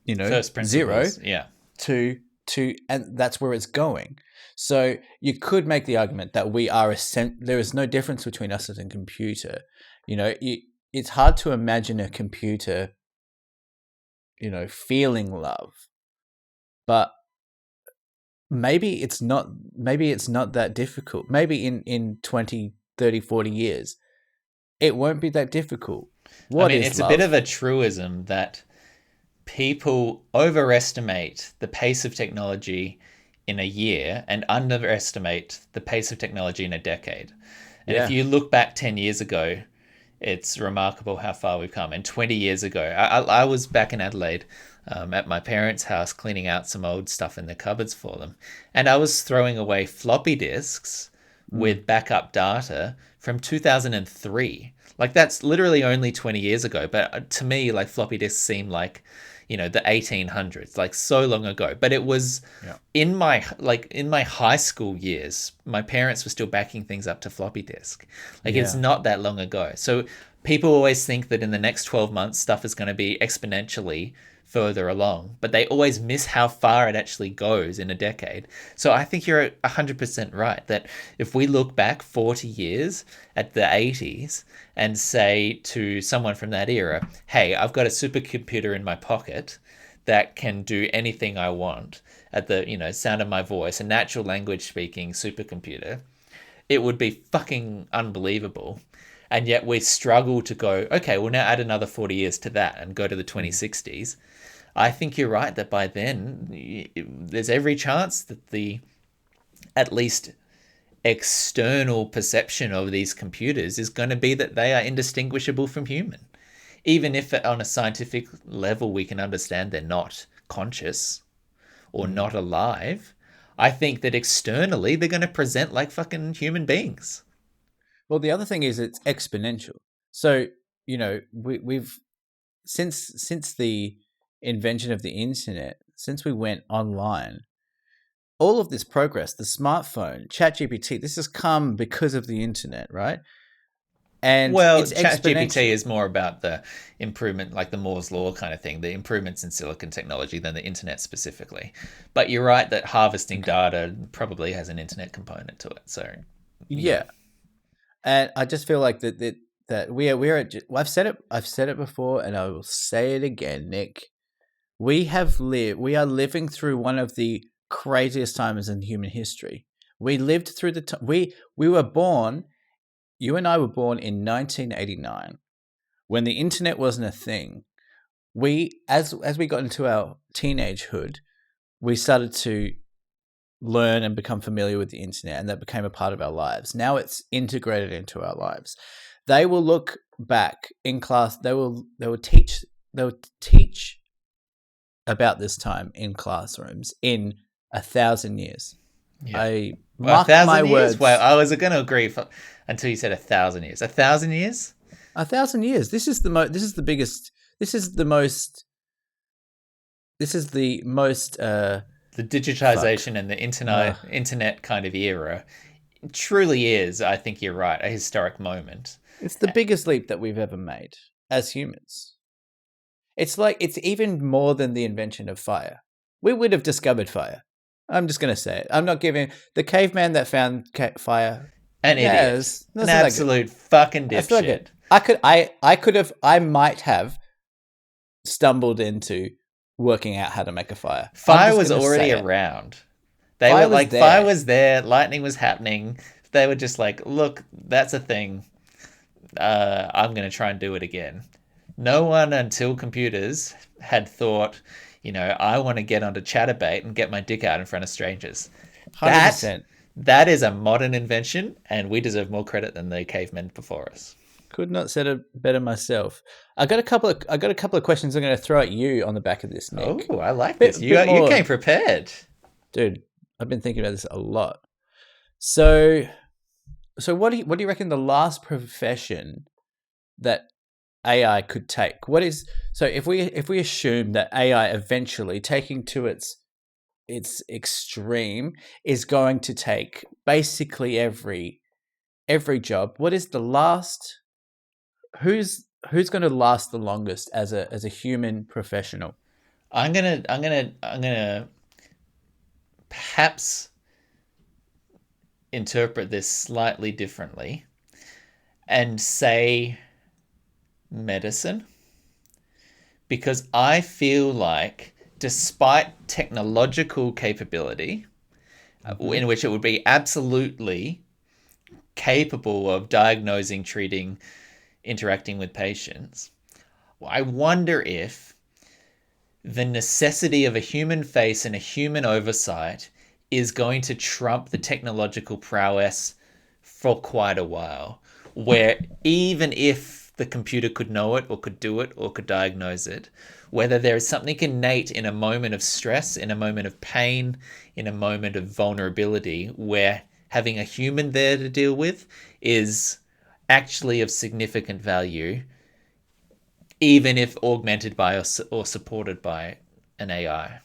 First zero principles. Yeah. to and that's where it's going. So you could make the argument that we are there is no difference between us and a computer. It's hard to imagine a computer feeling love, but maybe it's not that difficult. Maybe in 20, 30, 40 years it won't be that difficult. I What mean, is it's a bit of love? a truism that people overestimate the pace of technology in a year and underestimate the pace of technology in a decade. And if Yeah. you look back 10 years ago, it's remarkable how far we've come. And 20 years ago, I was back in Adelaide at my parents' house cleaning out some old stuff in the cupboards for them. And I was throwing away floppy disks Mm. with backup data from 2003. Like, that's literally only 20 years ago. But to me, like, floppy disks seem like, the 1800s, like so long ago. But it was Yeah. in my high school years, my parents were still backing things up to floppy disk. Like, it's Yeah. not that long ago. So people always think that in the next 12 months stuff is going to be exponentially further along, but they always miss how far it actually goes in a decade. So I think you're 100% right that if we look back 40 years at the 80s and say to someone from that era, hey, I've got a supercomputer in my pocket that can do anything I want at the sound of my voice, a natural language speaking supercomputer, it would be fucking unbelievable. And yet we struggle to go, okay, we'll now add another 40 years to that and go to the Mm. 2060s. I think you're right that by then there's every chance that the at least external perception of these computers is going to be that they are indistinguishable from human. Even if on a scientific level we can understand they're not conscious or Mm. not alive, I think that externally they're going to present like fucking human beings. Well, the other thing is it's exponential. So, we've since the invention of the internet, since we went online, all of this progress, the smartphone, ChatGPT, this has come because of the internet, right? And Well, it's ChatGPT exponential. is more about the improvement, like the Moore's Law kind of thing, the improvements in silicon technology than the internet specifically. But you're right that harvesting Okay. data probably has an internet component to it. So, yeah. Yeah. And I just feel like that we're at, well, I've said it before, and I will say it again, Nick. We are living through one of the craziest times in human history. We lived through we were born, you and I were born in 1989 when the internet wasn't a thing. As we got into our teenagehood, we started to learn and become familiar with the internet, and that became a part of our lives. Now it's integrated into our lives. They will look back in class. They will teach about this time in classrooms in 1,000 years. Yeah. I Well, a mark my thousand years? Well, words. I was going to agree until you said 1,000 years. 1,000 years? 1,000 years. This is the This is the biggest. This is the most. This is the most. The Fuck. digitization and the Uh, internet kind of era truly is, I think you're right, a historic moment. it's the biggest leap that we've ever made as humans. It's even more than the invention of fire. We would have discovered fire. I'm just gonna say it. I'm not giving the caveman that found fire. An Yeah, idiot. An that's not that good. absolute fucking That's not dipshit. good. I might have stumbled into working out how to make a fire. I'm Fire just was gonna already say it. around. They Fire were was like, fire there. was there, lightning was happening. They were just like, look, that's a thing. I'm going to try and do it again. No one until computers had thought, I want to get onto Chatterbait and get my dick out in front of strangers. Hundred That percent. that is a modern invention, and we deserve more credit than the cavemen before us. Could not said it better myself. I got a couple of questions I'm going to throw at you on the back of this, Nick. Oh, I like this. Bit You more, came prepared. dude. I've been thinking about this a lot. So what do you reckon the last profession that AI could take? If we assume that AI eventually taking to its extreme is going to take basically every job, what is the last who's going to last the longest as a human professional? I'm gonna perhaps interpret this slightly differently and say medicine, because I feel like despite technological capability, in which it would be absolutely capable of diagnosing, treating, interacting with patients, I wonder if the necessity of a human face and a human oversight is going to trump the technological prowess for quite a while, where even if the computer could know it or could do it or could diagnose it, whether there is something innate in a moment of stress, in a moment of pain, in a moment of vulnerability, where having a human there to deal with is actually of significant value, even if augmented by or supported by an AI.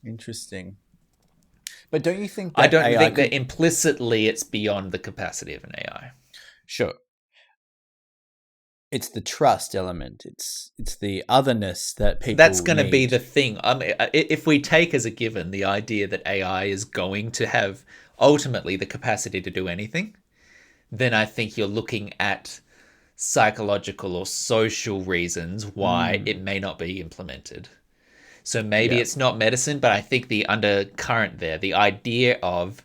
Interesting. But don't you think I that don't AI think that could? implicitly it's beyond the capacity of an AI. Sure. It's the trust element. It's the otherness that That's people going to be need. the thing. If we take as a given the idea that AI is going to have ultimately the capacity to do anything, then I think you're looking at psychological or social reasons why it may not be implemented. So maybe Yeah. it's not medicine, but I think the undercurrent there, the idea of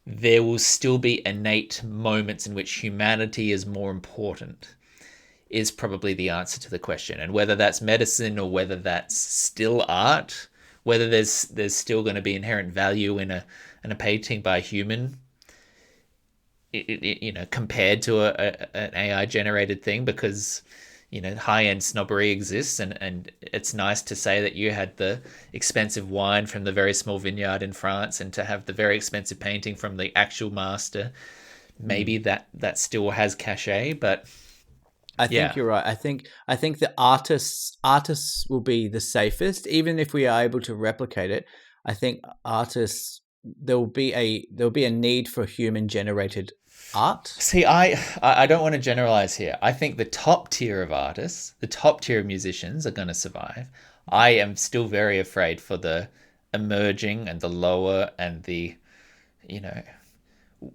there will still be innate moments in which humanity is more important, is probably the answer to the question. And whether that's medicine or whether that's still art, whether there's still going to be inherent value in a painting by a human, compared to an AI generated thing, because high end snobbery exists, and it's nice to say that you had the expensive wine from the very small vineyard in France and to have the very expensive painting from the actual master. Maybe that still has cachet, but I think yeah. you're right. I think the artists will be the safest, even if we are able to replicate it. I think artists there will be a need for human generated art. See, I don't want to generalize here. I think the top tier of artists, the top tier of musicians are going to survive. I am still very afraid for the emerging and the lower and the, you know,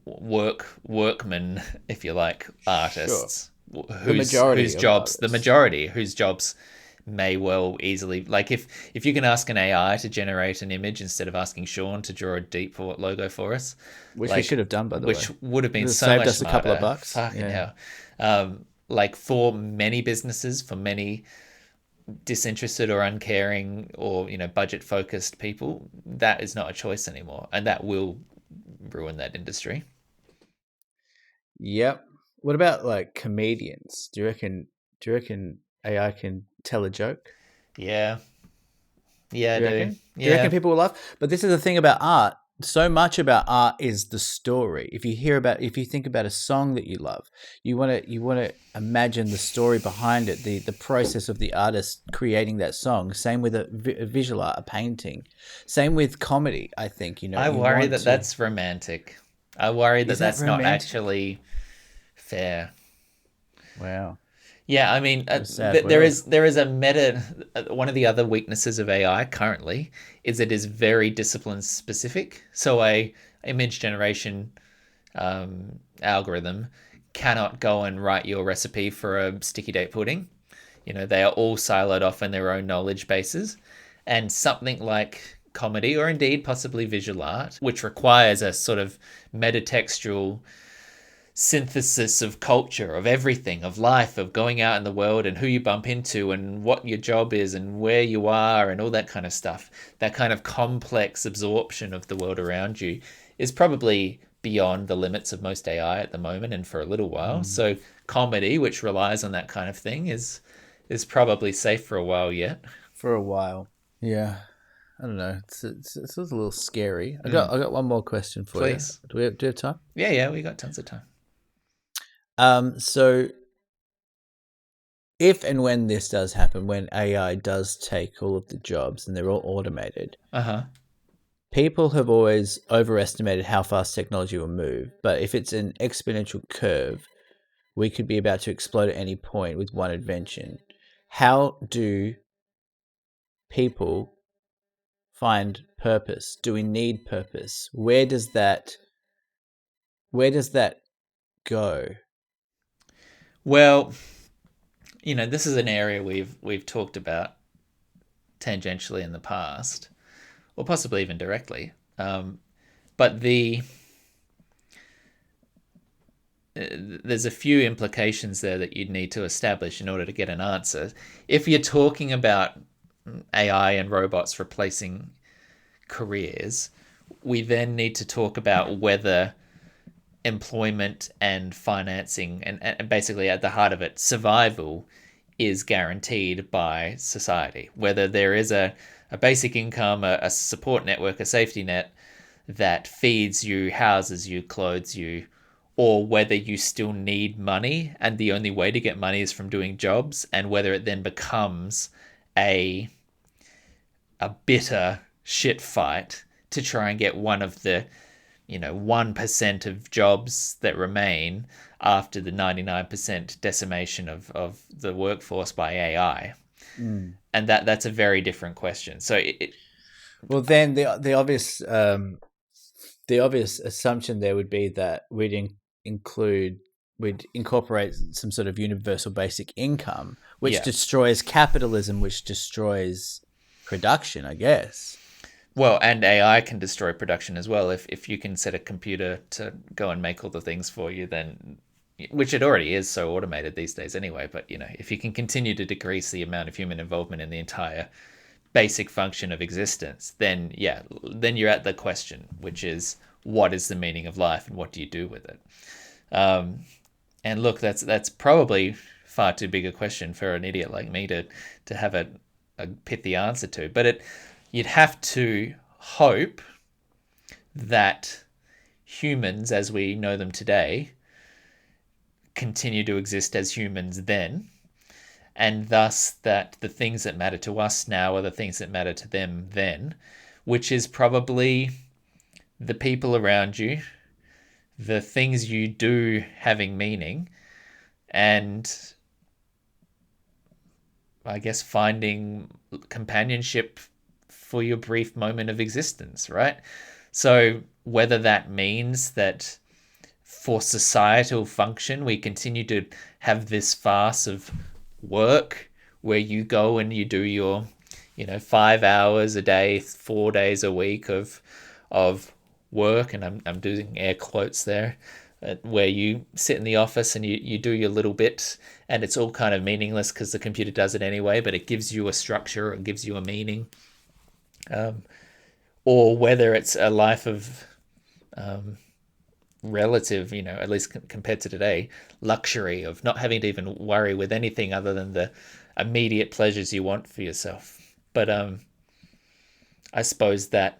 workmen, if you like, Sure. artists The majority whose of jobs, the artists. majority whose jobs may well easily, like, if you can ask an AI to generate an image instead of asking Sean to draw a deep logo for us, Which we like, should have done, by the way. which would have been It so saved much us a couple of smarter. bucks. Fucking Yeah. hell. Like, for many businesses, for many disinterested or uncaring or budget focused people, that is not a choice anymore, and that will ruin that industry. Yep. What about like comedians? Do you reckon AI can tell a joke? Yeah. Yeah, I Do you do. reckon? Do you reckon Yeah. people will laugh? But this is the thing about art. So much about art is the story. If you think about a song that you love, you want to imagine the story behind it, the process of the artist creating that song. Same with a visual art, a painting. Same with comedy. I think I you worry want that to. that's romantic. I worry that Is that that's not romantic? actually fair. Wow, Yeah, I mean, what a sad there world. is a meta. One of the other weaknesses of AI currently is it is very discipline specific. So a image generation algorithm cannot go and write your recipe for a sticky date pudding. You know, they are all siloed off in their own knowledge bases, and something like comedy or indeed possibly visual art, which requires a sort of metatextual synthesis of culture, of everything, of life, of going out in the world and who you bump into and what your job is and where you are and all that kind of stuff. That kind of complex absorption of the world around you is probably beyond the limits of most AI at the moment and for a little while. Mm. So comedy, which relies on that kind of thing, is probably safe for a while yet. For a while. Yeah. I don't know. It's a little scary. Mm, I got one more question for you. please. Do we have time? Yeah, we got tons of time. So if and when this does happen, when AI does take all of the jobs and they're all automated, Uh-huh. people have always overestimated how fast technology will move. But if it's an exponential curve, we could be about to explode at any point with one invention. How do people find purpose? Do we need purpose? Where does that go? Well, this is an area we've talked about tangentially in the past, or possibly even directly. But there's a few implications there that you'd need to establish in order to get an answer. If you're talking about AI and robots replacing careers, we then need to talk about whether employment and financing and basically at the heart of it, survival is guaranteed by society. Whether there is a basic income, a support network, a safety net that feeds you, houses you, clothes you, or whether you still need money and the only way to get money is from doing jobs, and whether it then becomes a bitter shit fight to try and get one of the 1% of jobs that remain after the 99% decimation of the workforce by AI. Mm. And that's a very different question. So Well, then the obvious assumption there would be that we'd incorporate some sort of universal basic income, which yeah. destroys capitalism, which destroys production, I guess. Well, and AI can destroy production as well. If you can set a computer to go and make all the things for you, then which it already is so automated these days anyway. But if you can continue to decrease the amount of human involvement in the entire basic function of existence, then yeah, then you're at the question, which is what is the meaning of life and what do you do with it? And look, that's probably far too big a question for an idiot like me to have a pithy answer to. But you'd have to hope that humans, as we know them today, continue to exist as humans then, and thus that the things that matter to us now are the things that matter to them then, which is probably the people around you, the things you do having meaning, and I guess finding companionship for your brief moment of existence, right? So whether that means that for societal function, we continue to have this farce of work where you go and you do your, 5 hours a day, 4 days a week of work, and I'm doing air quotes there, where you sit in the office and you do your little bit, and it's all kind of meaningless because the computer does it anyway, but it gives you a structure, it gives you a meaning. Or whether it's a life of relative, at least compared to today, luxury of not having to even worry with anything other than the immediate pleasures you want for yourself. But I suppose that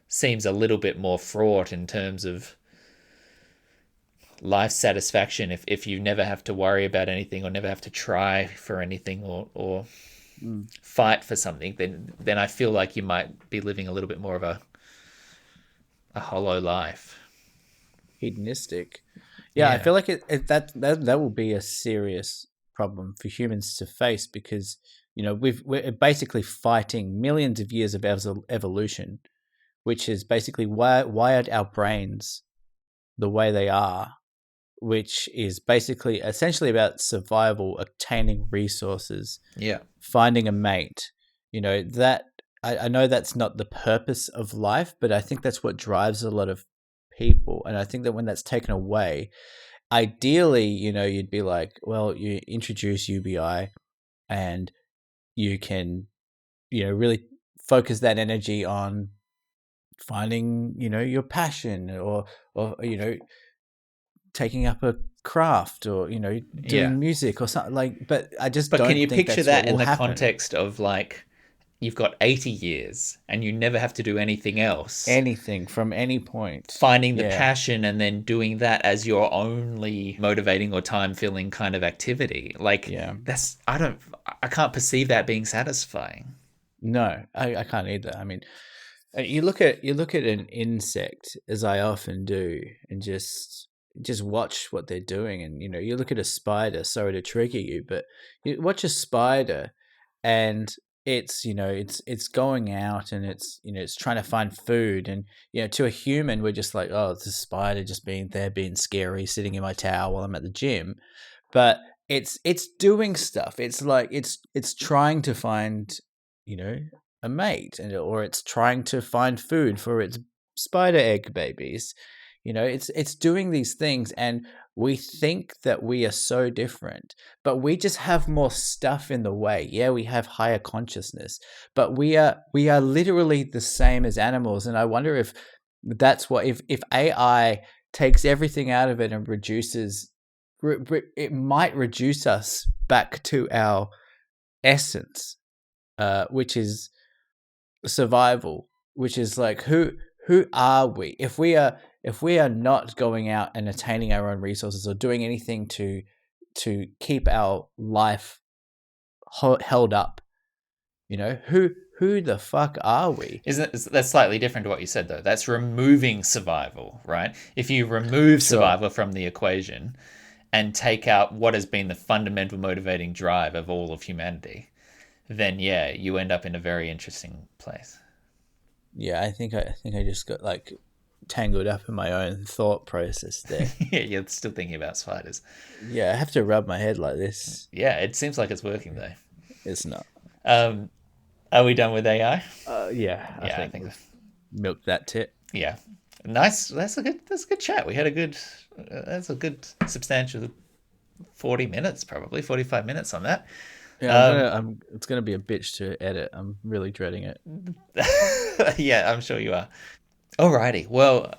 seems a little bit more fraught in terms of life satisfaction if you never have to worry about anything or never have to try for anything or fight for something, then I feel like you might be living a little bit more of a hollow life. Hedonistic. Yeah, I Yeah. feel like that will be a serious problem for humans to face because we're basically fighting millions of years of evolution, which has basically wired our brains the way they are, which is basically essentially about survival, obtaining resources, Yeah. finding a mate. That I know that's not the purpose of life, but I think that's what drives a lot of people. And I think that when that's taken away, ideally, you'd be like, well, you introduce UBI and you can, really focus that energy on finding, your passion or taking up a craft or, Yeah. doing music or something like, but I just But can don't you think picture that's what that in will the happen. context of like you've got 80 years and you never have to do anything else? Anything from any point. Finding the Yeah. passion and then doing that as your only motivating or time filling kind of activity. Like Yeah. I can't perceive that being satisfying. No, I can't either. I mean, you look at an insect, as I often do, and just watch what they're doing. And you look at a spider. Sorry to trigger you, but you watch a spider, and it's going out and it's trying to find food. And to a human, we're just like, oh, it's a spider just being there, being scary, sitting in my tower while I'm at the gym. But it's doing stuff. It's like it's trying to find you know a mate, or it's trying to find food for its spider egg babies. It's doing these things, and we think that we are so different, but we just have more stuff in the way. Yeah, we have higher consciousness, but we are literally the same as animals. And I wonder if that's what if AI takes everything out of it and reduces it might reduce us back to our essence, which is survival, which is like who are we if we are not going out and attaining our own resources or doing anything to keep our life held up. Who the fuck are we? Isn't that's slightly different to what you said though? That's removing survival, right? If you remove Sure. survival from the equation and take out what has been the fundamental motivating drive of all of humanity, then yeah, you end up in a very interesting place. Yeah, I think I just got like tangled up in my own thought process there. Yeah, you're still thinking about spiders. Yeah, I have to rub my head like this. Yeah, it seems like it's working though. It's not. Um, are we done with AI? Yeah, I Yeah, I think think. we've milked that tit. Yeah, nice. That's a good chat. We had a good. That's a good substantial 40 minutes, probably 45 minutes on that. Yeah, it's gonna be a bitch to edit. I'm really dreading it. Yeah, I'm sure you are. Alrighty. Well,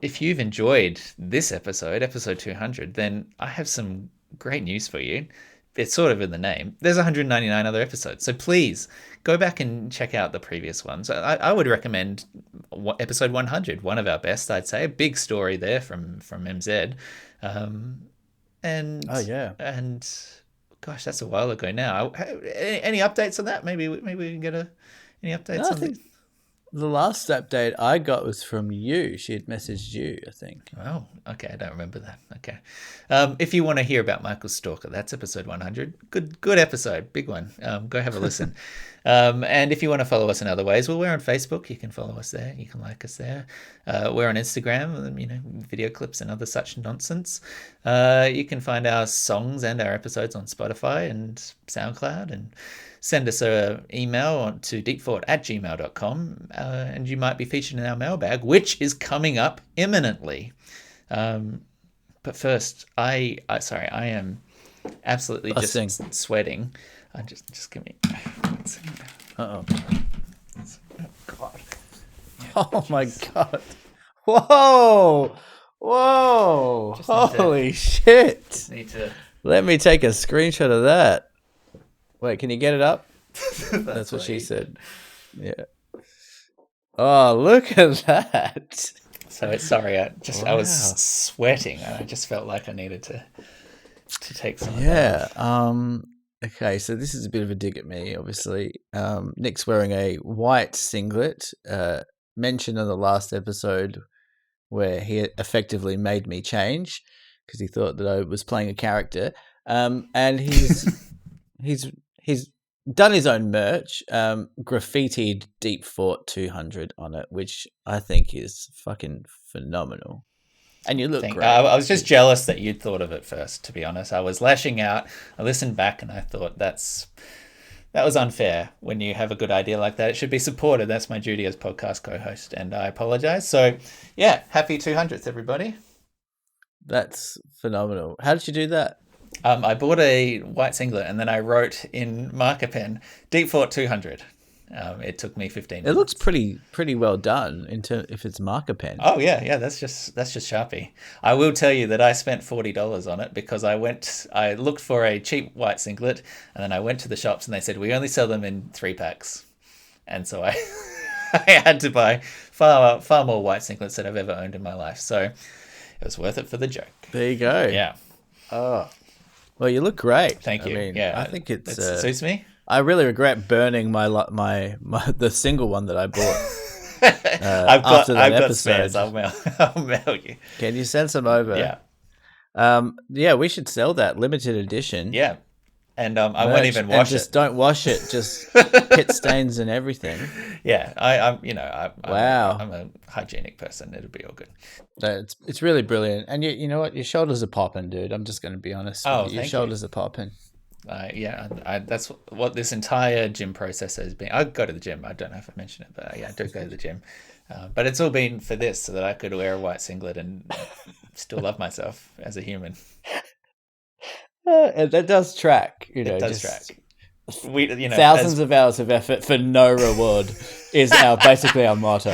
if you've enjoyed this episode 200, then I have some great news for you. It's sort of in the name. There's 199 other episodes. So please go back and check out the previous ones. I would recommend episode 100, one of our best, I'd say. A big story there from MZ. And Oh yeah. and gosh, that's a while ago now. Any updates on that? Maybe we can get any updates No, I on think the last update I got was from you. She had messaged you, I think. Oh, okay. I don't remember that. Okay. If you want to hear about Michael Stalker, that's episode 100. Good episode. Big one. Go have a listen. And if you want to follow us in other ways, well, we're on Facebook. You can follow us there. You can like us there. We're on Instagram, video clips and other such nonsense. You can find our songs and our episodes on Spotify and SoundCloud, and send us an email to deepthought@gmail.com, and you might be featured in our mailbag, which is coming up imminently. But first, I am absolutely Busting. just sweating. Just give me. Uh oh. Oh God. Oh my god. Whoa! Whoa! Just need to- Holy shit! Need to. Let me take a screenshot of that. Wait, can you get it up? That's what she he said. Yeah. Oh, look at that. So sorry, I Wow. was sweating and I just felt like I needed to take some of Yeah. that. Okay, so this is a bit of a dig at me, obviously. Nick's wearing a white singlet. Mentioned on the last episode where he effectively made me change because he thought that I was playing a character. And he's done his own merch, graffitied Deep Fort 200 on it, which I think is fucking phenomenal. And you look great. I was just jealous that you'd thought of it first, to be honest. I was lashing out. I listened back and I thought that was unfair. When you have a good idea like that, it should be supported. That's my duty as podcast co-host, and I apologize. So, yeah, happy 200th, everybody. That's phenomenal. How did you do that? I bought a white singlet and then I wrote in marker pen, Deep Fort 200. It took me 15 minutes. It looks pretty well done if it's marker pen. Oh yeah, that's just Sharpie. I will tell you that I spent $40 on it because I looked for a cheap white singlet and then I went to the shops and they said we only sell them in 3-packs, and so I I had to buy far more white singlets than I've ever owned in my life. So it was worth it for the joke. There you go. Yeah. Oh, well, you look great. Thank you. I mean, yeah, I think it suits me. I really regret burning my the single one that I bought. I've got spares. I'll mail you. Can you send some over? Yeah. Yeah, we should sell that limited edition. Yeah. And I won't even wash it. Just don't wash it. Just pit stains and everything. Yeah, I'm Wow. I'm a hygienic person. It'll be all good. It's really brilliant. And you know what? Your shoulders are popping, dude. I'm just going to be honest. Oh, Your shoulders are popping. That's what this entire gym process has been. I go to the gym. I don't know if I mentioned it, but I do go to the gym. But it's all been for this, so that I could wear a white singlet and still love myself as a human. That does track. It does track. Thousands of hours of effort for no reward is basically our motto.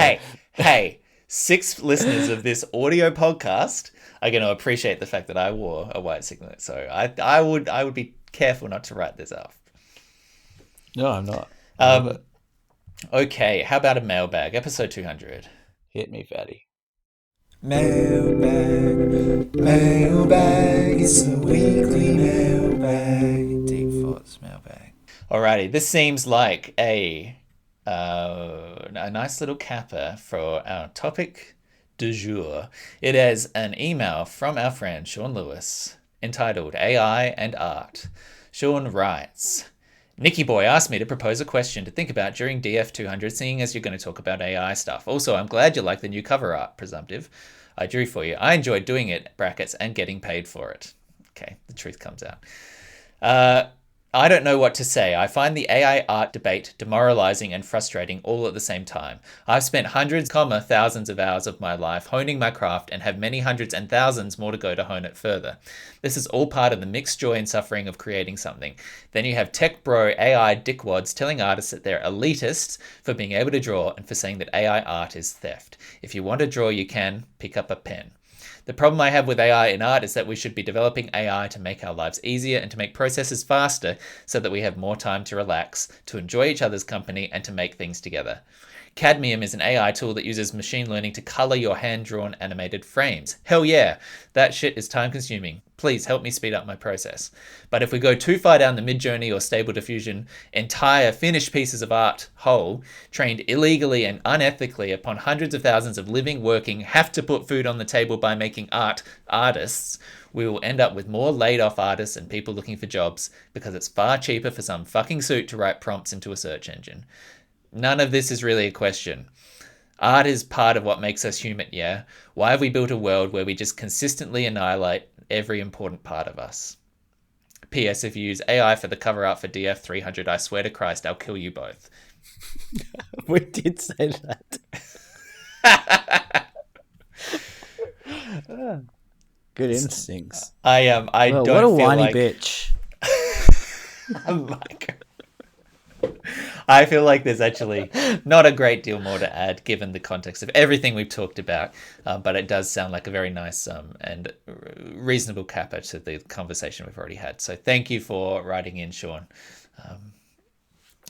Hey, 6 listeners of this audio podcast are going to appreciate the fact that I wore a white singlet. So I would be careful not to write this off. No, I'm not. Okay, how about a mailbag? Episode 200. Hit me, fatty. Mailbag, it's a weekly mailbag. Deep Thoughts mailbag. Alrighty, this seems like a nice little capper for our topic du jour. It is an email from our friend Sean Lewis entitled AI and Art. Sean writes, Nicky Boy asked me to propose a question to think about during DF200, seeing as you're going to talk about AI stuff. Also, I'm glad you like the new cover art, presumptive. I drew for you. I enjoyed doing it, brackets, and getting paid for it. Okay, the truth comes out. I don't know what to say. I find the AI art debate demoralizing and frustrating all at the same time. I've spent hundreds, thousands of hours of my life honing my craft and have many hundreds and thousands more to go to hone it further. This is all part of the mixed joy and suffering of creating something. Then you have tech bro AI dickwads telling artists that they're elitists for being able to draw and for saying that AI art is theft. If you want to draw, you can pick up a pen. The problem I have with AI in art is that we should be developing AI to make our lives easier and to make processes faster so that we have more time to relax, to enjoy each other's company, and to make things together. Cadmium is an AI tool that uses machine learning to color your hand-drawn animated frames. Hell yeah, that shit is time-consuming. Please help me speed up my process. But if we go too far down the Midjourney or Stable Diffusion, entire finished pieces of art whole, trained illegally and unethically upon hundreds of thousands of living, working, have to put food on the table by making artists, we will end up with more laid-off artists and people looking for jobs because it's far cheaper for some fucking suit to write prompts into a search engine. None of this is really a question. Art is part of what makes us human, yeah? Why have we built a world where we just consistently annihilate every important part of us? P.S. If you use AI for the cover art for DF300, I swear to Christ, I'll kill you both. We did say that. Good instincts. I Well, don't what a feel whiny like... bitch. Oh my God. I feel like there's actually not a great deal more to add given the context of everything we've talked about, but it does sound like a very nice and reasonable capper to the conversation we've already had. So thank you for writing in, Sean.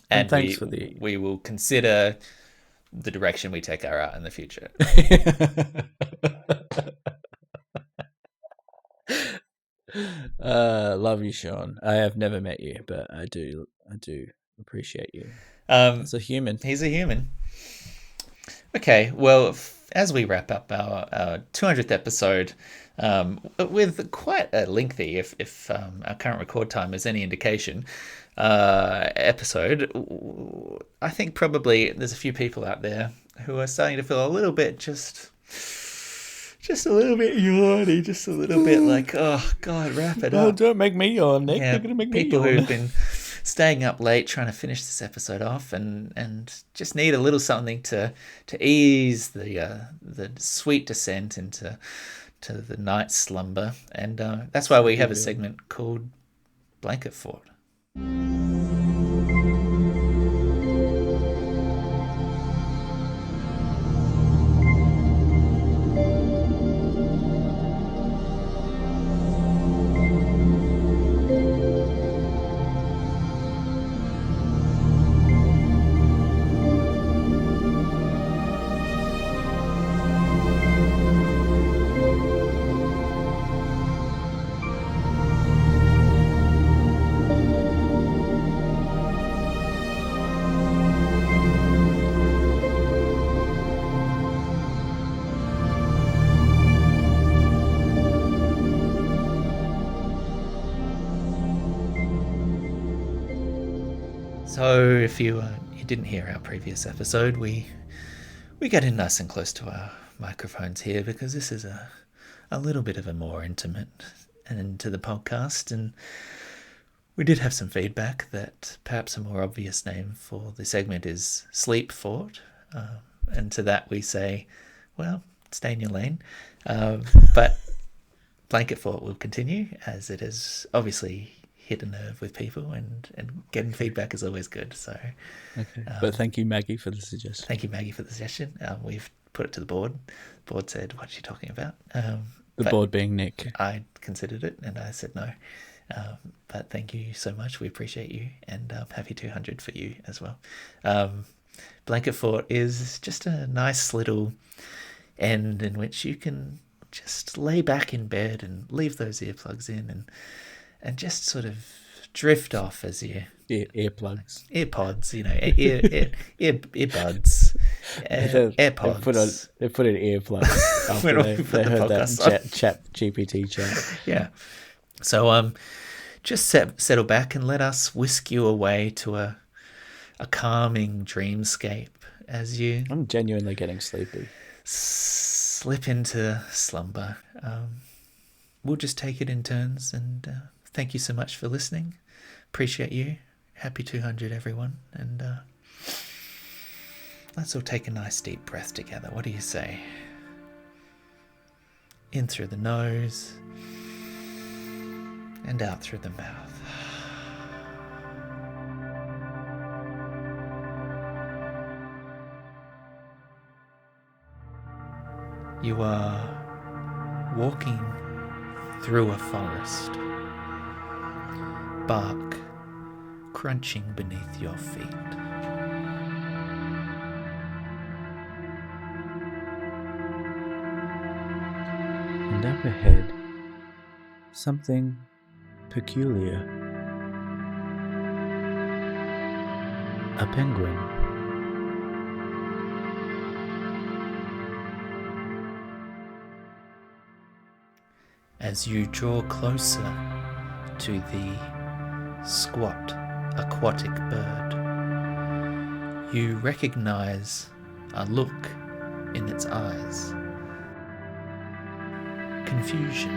And thanks for the... we will consider the direction we take our art in the future. Love you, Sean. I have never met you, but I do appreciate you. It's a human. He's a human. Okay, well, as we wrap up our 200th episode, with quite a lengthy, if our current record time is any indication, episode, I think probably there's a few people out there who are starting to feel a little bit just a little bit yawny, just a little bit like, oh God, wrap it up. Don't make me yawn, Nick. Yeah, You're gonna make me people yawn. who've been staying up late trying to finish this episode off and just need a little something to ease the sweet descent into the night slumber, and that's why we have a segment called Blanket Fort. So if you didn't hear our previous episode, we get in nice and close to our microphones here because this is a little bit of a more intimate end to the podcast, and we did have some feedback that perhaps a more obvious name for the segment is Sleep Fort, and to that we say, well, stay in your lane, but Blanket Fort will continue as it has obviously hit a nerve with people, and getting feedback is always good. So, okay. But thank you, Maggie, for the suggestion. Thank you, Maggie, for the suggestion. We've put it to the board. The board said, "What are you talking about?" The board being Nick. I considered it, and I said no. But thank you so much. We appreciate you, and happy 200 for you as well. Blanket Fort is just a nice little end in which you can just lay back in bed and leave those earplugs in and just sort of drift off as you... Earplugs. Earpods, earbuds. AirPods. They put in earplugs after they heard that chat GPT chat. Yeah. So just settle back and let us whisk you away to a calming dreamscape as you... I'm genuinely getting sleepy. Slip into slumber. We'll just take it in turns, and thank you so much for listening. Appreciate you. Happy 200, everyone. And let's all take a nice deep breath together. What do you say? In through the nose and out through the mouth. You are walking through a forest, bark crunching beneath your feet. And up ahead, something peculiar. A penguin. As you draw closer to the squat aquatic bird, you recognize a look in its eyes. Confusion.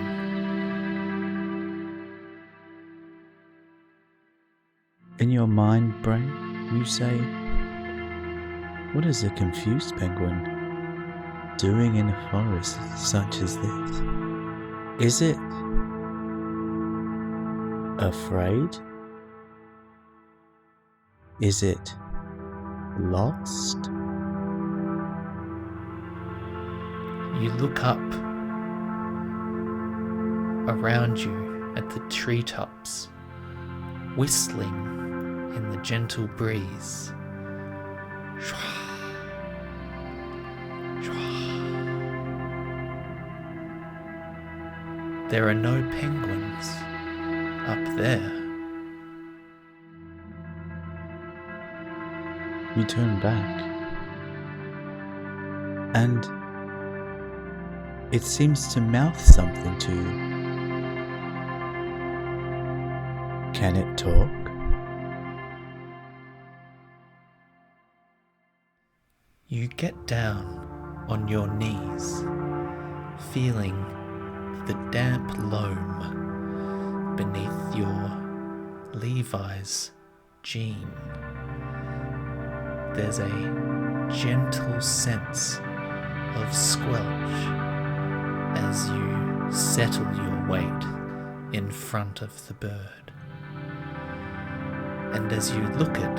In your mind, brain, you say, what is a confused penguin doing in a forest such as this? Is it afraid? Is it lost? You look up around you at the treetops, whistling in the gentle breeze. There are no penguins up there. You turn back, and it seems to mouth something to you. Can it talk? You get down on your knees, feeling the damp loam beneath your Levi's jean. There's a gentle sense of squelch as you settle your weight in front of the bird. And as you look it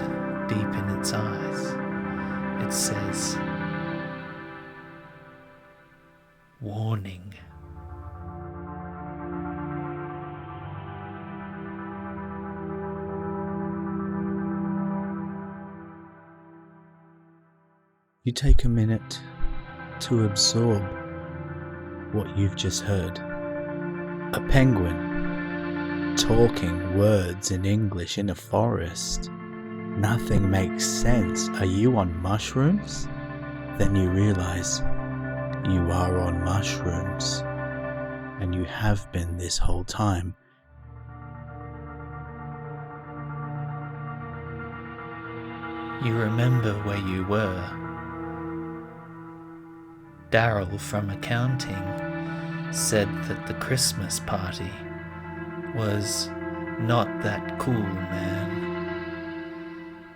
deep in its eyes, it says, "Warning." You take a minute to absorb what you've just heard. A penguin talking words in English in a forest. Nothing makes sense. Are you on mushrooms? Then you realize you are on mushrooms, and you have been this whole time. You remember where you were. Daryl from accounting said that the Christmas party was not that cool, man,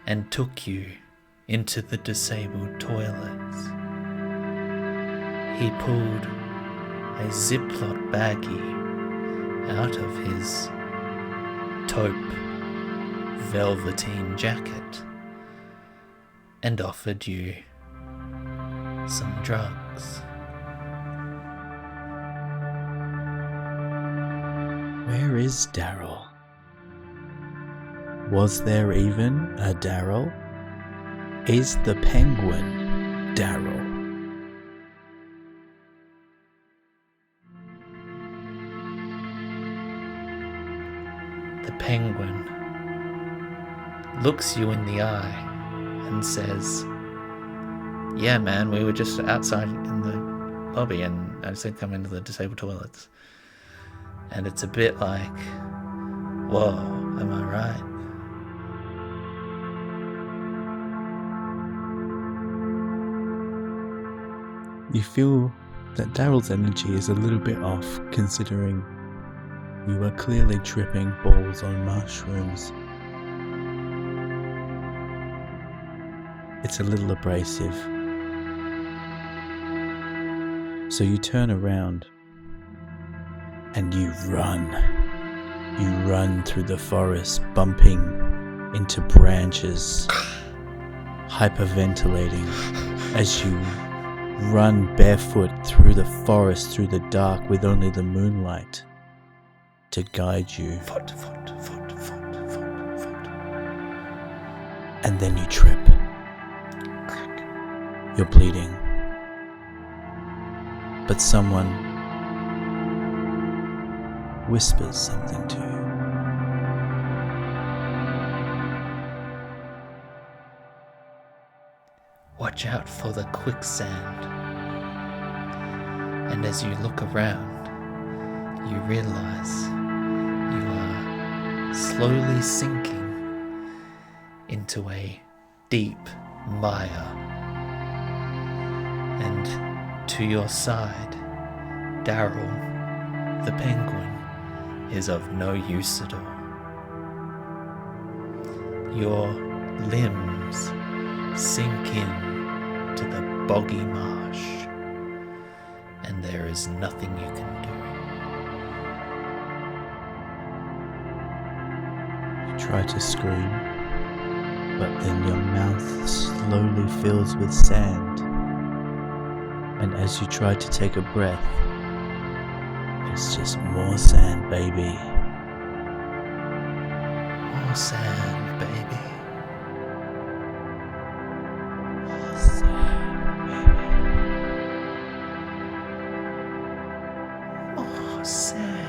and took you into the disabled toilets. He pulled a Ziploc baggie out of his taupe velveteen jacket and offered you some drugs. Where is Daryl? Was there even a Daryl? Is the penguin Daryl? The penguin looks you in the eye and says, "Yeah, man, we were just outside in the lobby and I said come into the disabled toilets." And it's a bit like, whoa, am I right? You feel that Daryl's energy is a little bit off, considering you are clearly tripping balls on mushrooms. It's a little abrasive. So you turn around and you run. You run through the forest, bumping into branches, hyperventilating as you run barefoot through the forest, through the dark, with only the moonlight to guide you. Foot. And then you trip. You're bleeding. But someone whispers something to you. Watch out for the quicksand. And as you look around, you realize you are slowly sinking into a deep mire. And to your side, Daryl, the penguin, is of no use at all. Your limbs sink in to the boggy marsh, and there is nothing you can do. You try to scream, But then your mouth slowly fills with sand, and as you try to take a breath, it's just more sand, baby. More sand, baby. More sand, baby. More sand.